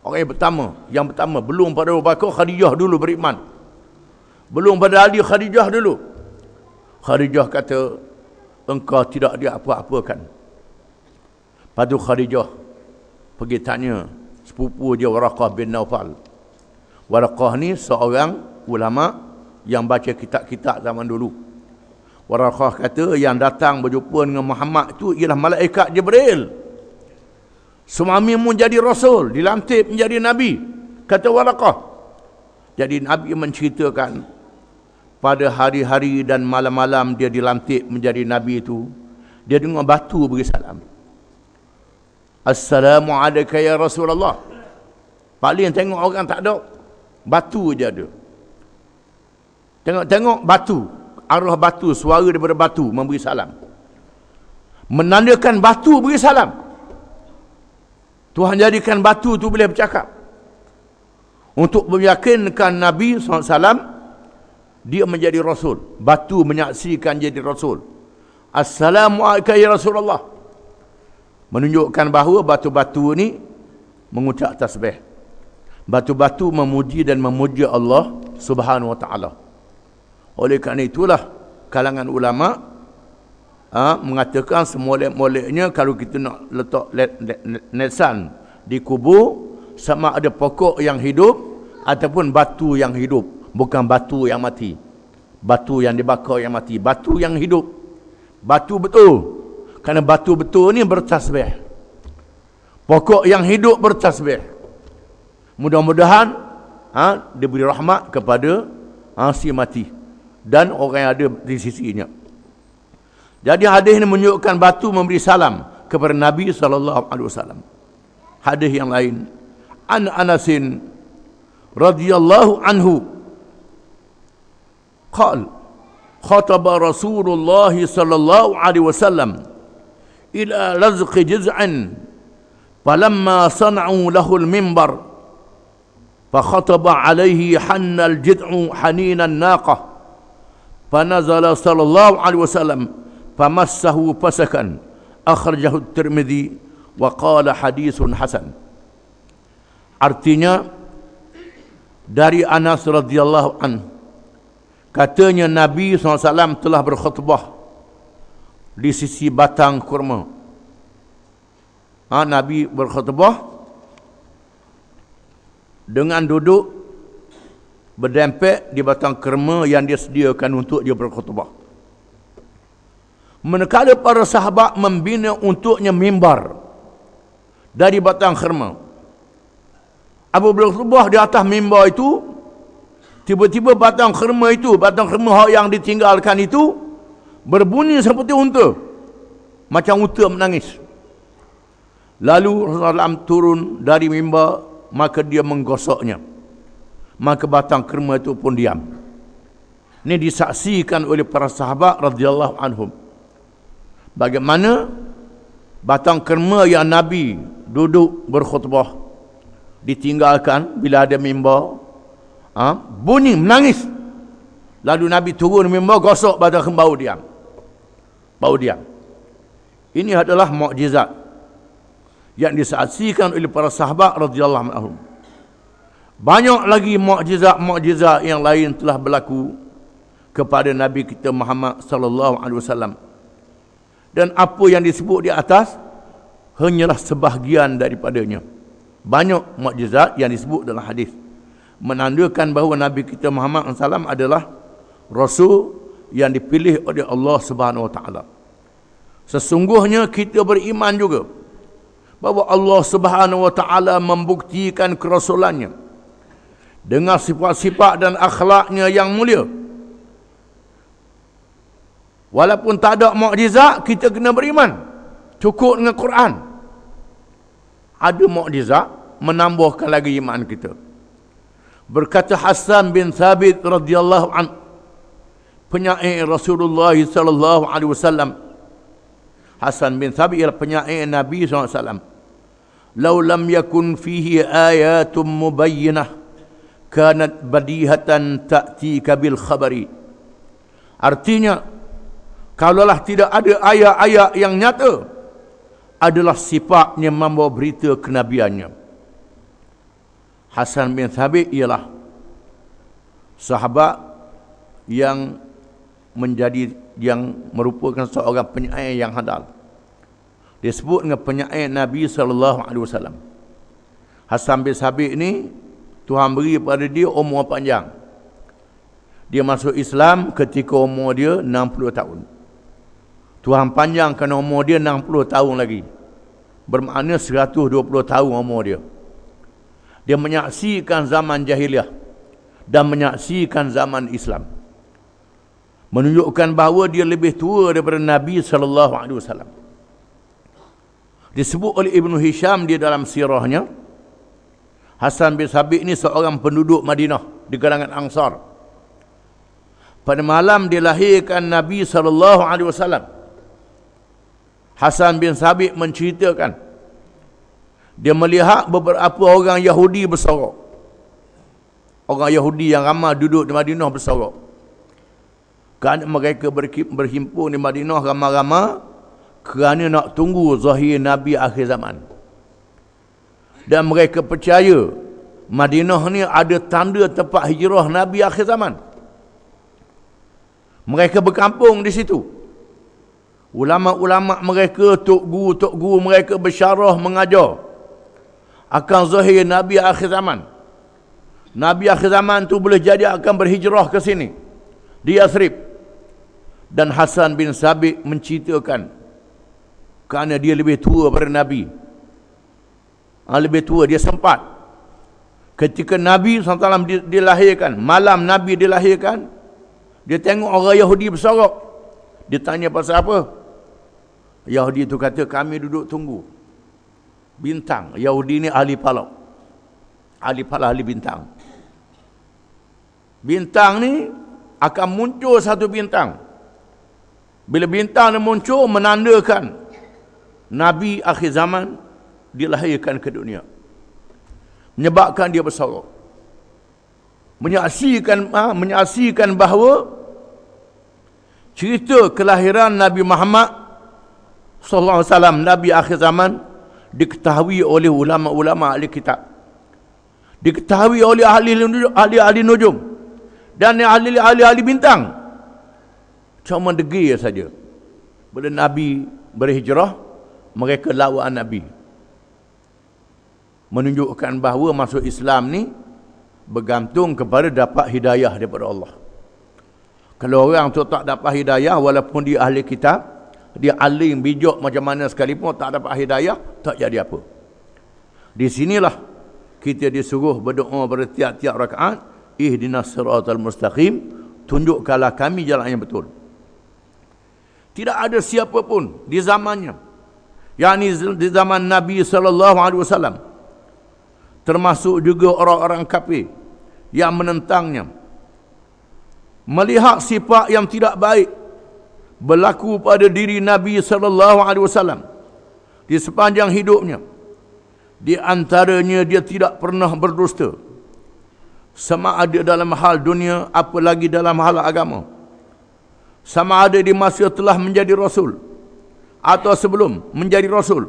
Orang yang pertama, belum pada Abu Bakar, Khadijah dulu beriman. Belum pada Ali, Khadijah dulu. Khadijah kata, engkau tidak diapa-apakan. Lepas tu Khadijah pergi tanya sepupu dia Waraqah bin Naufal. Waraqah ni seorang ulama yang baca kitab-kitab zaman dulu. Waraqah kata yang datang berjumpa dengan Muhammad tu ialah malaikat Jibril. Suamimu jadi Rasul, dilantik menjadi Nabi, kata Waraqah. Jadi Nabi menceritakan pada hari-hari dan malam-malam dia dilantik menjadi Nabi itu, dia dengar batu beri salam. Assalamualaikum ya Rasulullah. Paling tengok orang tak ada, batu je ada. Tengok batu, arwah batu, suara daripada batu memberi salam. Menandakan batu beri salam. Tuhan jadikan batu tu boleh bercakap. untuk meyakinkan Nabi SAW dia menjadi Rasul. Batu menyaksikan jadi Rasul. Assalamualaikum ya Rasulullah. Menunjukkan bahawa batu-batu ni mengucap tasbih. Batu-batu memuji dan memuja Allah Subhanahu wa ta'ala. Oleh kerana itulah kalangan ulama mengatakan semolek-moleknya kalau kita nak letak nisan di kubur, sama ada pokok yang hidup ataupun batu yang hidup. Bukan batu yang mati, batu yang dibakar yang mati, batu yang hidup, batu betul. Kerana batu betul ni bertasbih, pokok yang hidup bertasbih. Mudah-mudahan diberi rahmat kepada si mati dan orang yang ada di sisinya. Jadi hadis ini menunjukkan batu memberi salam kepada Nabi SAW. Hadis yang lain, an Anasin radhiyallahu anhu qala khataba Rasulullah sallallahu alaihi wasallam ila lazq jiz'an falamma sana'u lahu al-minbar fakhataba alaihi hanna al-jid'u hanina an-naqah fanazala sallallahu alaihi wasallam famassahu fasakan akhrajahu at-Tirmidzi wa qala hadithun hasan. Artinya dari Anas radhiyallahu anhu, katanya Nabi SAW telah berkhutbah di sisi batang kurma. Nabi berkhutbah dengan duduk berdempet di batang kurma yang dia sediakan untuk dia berkhutbah. Manakala para sahabat membina untuknya mimbar dari batang kurma. Abu berkhutbah di atas mimbar itu, tiba-tiba batang kurma itu, batang kurma yang ditinggalkan itu berbunyi seperti unta. Macam unta menangis. Lalu Rasulullah SAW turun dari mimbar, maka dia menggosoknya. Maka batang kurma itu pun diam. Ini disaksikan oleh para sahabat radhiyallahu anhum. Bagaimana batang kurma yang Nabi duduk berkhutbah ditinggalkan bila ada mimbar, bunyi menangis. Lalu Nabi turun mimbar, gosok batang kurma, bau diam. Ini adalah mukjizat yang disaksikan oleh para sahabat radhiyallahu anhum. Banyak lagi mukjizat-mukjizat yang lain telah berlaku kepada Nabi kita Muhammad sallallahu alaihi wasallam. Dan apa yang disebut di atas hanyalah sebahagian daripadanya. Banyak mukjizat yang disebut dalam hadis menandakan bahawa Nabi kita Muhammad SAW adalah Rasul yang dipilih oleh Allah Subhanahu Wa Taala. Sesungguhnya kita beriman juga bahawa Allah Subhanahu Wa Taala membuktikan kerasulannya dengan sifat-sifat dan akhlaknya yang mulia. Walaupun tak ada mukjizat, kita kena beriman. Cukup dengan Quran. Ada mukjizat, menambahkan lagi iman kita. Berkata Hasan bin Thabit radhiyallahu anhu, penyair Rasulullah sallallahu alaihi wasallam. Hasan bin Thabit ialah penyair Nabi SAW. Lau lam yakun fihi ayatun mubayyinah kanat badihatan ta'tika bil khabari. Artinya, kalaulah tidak ada ayat-ayat yang nyata, adalah sifatnya membawa berita kenabiannya. Hasan bin Thabit ialah sahabat yang merupakan seorang penyair yang handal. Disebut dengan penyair Nabi SAW. Hasan bin Thabit ini Tuhan beri pada dia umur panjang. Dia masuk Islam ketika umur dia 60 tahun. Tuhan panjangkan umur dia 60 tahun lagi. Bermakna 120 tahun umur dia. Dia menyaksikan zaman jahiliah dan menyaksikan zaman Islam. Menunjukkan bahawa dia lebih tua daripada Nabi SAW. Disebut oleh Ibnu Hisham di dalam sirahnya, Hasan bin Thabit ini seorang penduduk Madinah di kalangan Ansar. Pada malam dilahirkan Nabi SAW, Hasan bin Thabit menceritakan dia melihat beberapa orang Yahudi bersorak. orang Yahudi yang ramai duduk di Madinah bersorak. Kerana mereka berhimpun di Madinah ramai-ramai kerana nak tunggu zahir Nabi akhir zaman. Dan mereka percaya Madinah ni ada tanda tempat hijrah Nabi akhir zaman. Mereka berkampung di situ. Ulama-ulama mereka, tok guru mereka bersyarah mengajar akan zahir Nabi akhir zaman. Nabi akhir zaman tu boleh jadi akan berhijrah ke sini, di Yathrib. Dan Hasan bin Sabit menceritakan, kerana dia lebih tua daripada Nabi. Lebih tua, dia sempat. Ketika Nabi SAW dilahirkan, malam Nabi dilahirkan, dia tengok orang Yahudi bersorak. Dia tanya pasal apa? Yahudi itu kata, kami duduk tunggu bintang. Yahudi ni ahli palak. Ahli palak, ahli bintang. Bintang ni akan muncul satu bintang. Bila bintang ni muncul, menandakan Nabi akhir zaman dilahirkan ke dunia. Menyebabkan dia bersorak. Menyaksikan bahawa cerita kelahiran Nabi Muhammad sallallahu alaihi wasallam, Nabi akhir zaman, diketahui oleh ulama-ulama ahli kitab. Diketahui oleh ahli nujum dan ahli bintang. Cuma degil saja. Bila Nabi berhijrah, mereka lawan Nabi. Menunjukkan bahawa masuk Islam ni bergantung kepada dapat hidayah daripada Allah. Kalau orang tu tak dapat hidayah, walaupun dia ahli kitab, dia alim bijak macam mana sekalipun, tak dapat hidayah, tak jadi apa. Di sinilah kita disuruh berdoa pada tiap-tiap rakaat, ihdinas siratal mustaqim, tunjukkanlah kami jalan yang betul. Tidak ada siapa pun di zamannya, yakni di zaman Nabi SAW, termasuk juga orang-orang kafir yang menentangnya, melihat sifat yang tidak baik berlaku pada diri Nabi SAW di sepanjang hidupnya. Di antaranya, dia tidak pernah berdusta, sama ada dalam hal dunia, apalagi dalam hal agama. Sama ada di masa telah menjadi Rasul atau sebelum menjadi Rasul.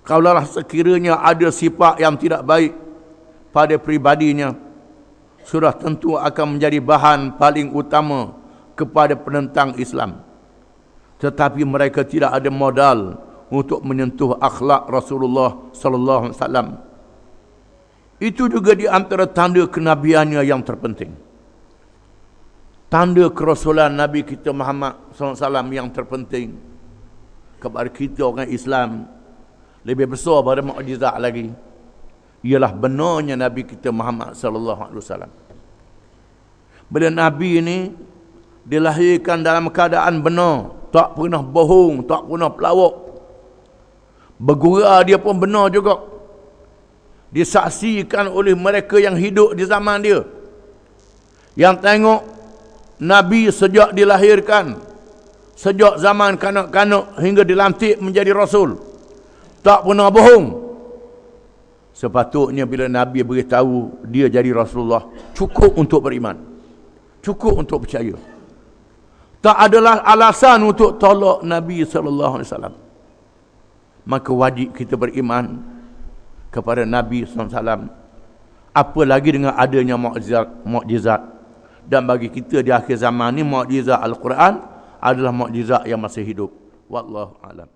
Kalaulah sekiranya ada sifat yang tidak baik pada pribadinya, sudah tentu akan menjadi bahan paling utama kepada penentang Islam. Tetapi mereka tidak ada modal untuk menyentuh akhlak Rasulullah sallallahu alaihi wasallam. Itu juga di antara tanda kenabiannya yang terpenting. Tanda kerasulan Nabi kita Muhammad SAW yang terpenting kepada kita orang Islam, lebih besar pada mukjizat lagi, ialah benarnya Nabi kita Muhammad SAW. Bila Nabi ini dilahirkan dalam keadaan benar, tak pernah bohong, tak pernah pelawak, bergurau dia pun benar juga, disaksikan oleh mereka yang hidup di zaman dia, yang tengok Nabi sejak dilahirkan, sejak zaman kanak-kanak hingga dilantik menjadi Rasul, tak pernah bohong. Sepatutnya bila Nabi beritahu dia jadi Rasulullah, cukup untuk beriman, cukup untuk percaya. Tak adalah alasan untuk tolak Nabi SAW. Maka wajib kita beriman kepada Nabi SAW, apalagi dengan adanya mukjizat. Dan bagi kita di akhir zaman ni, mukjizat Al-Quran adalah mukjizat yang masih hidup. Wallahu a'lam.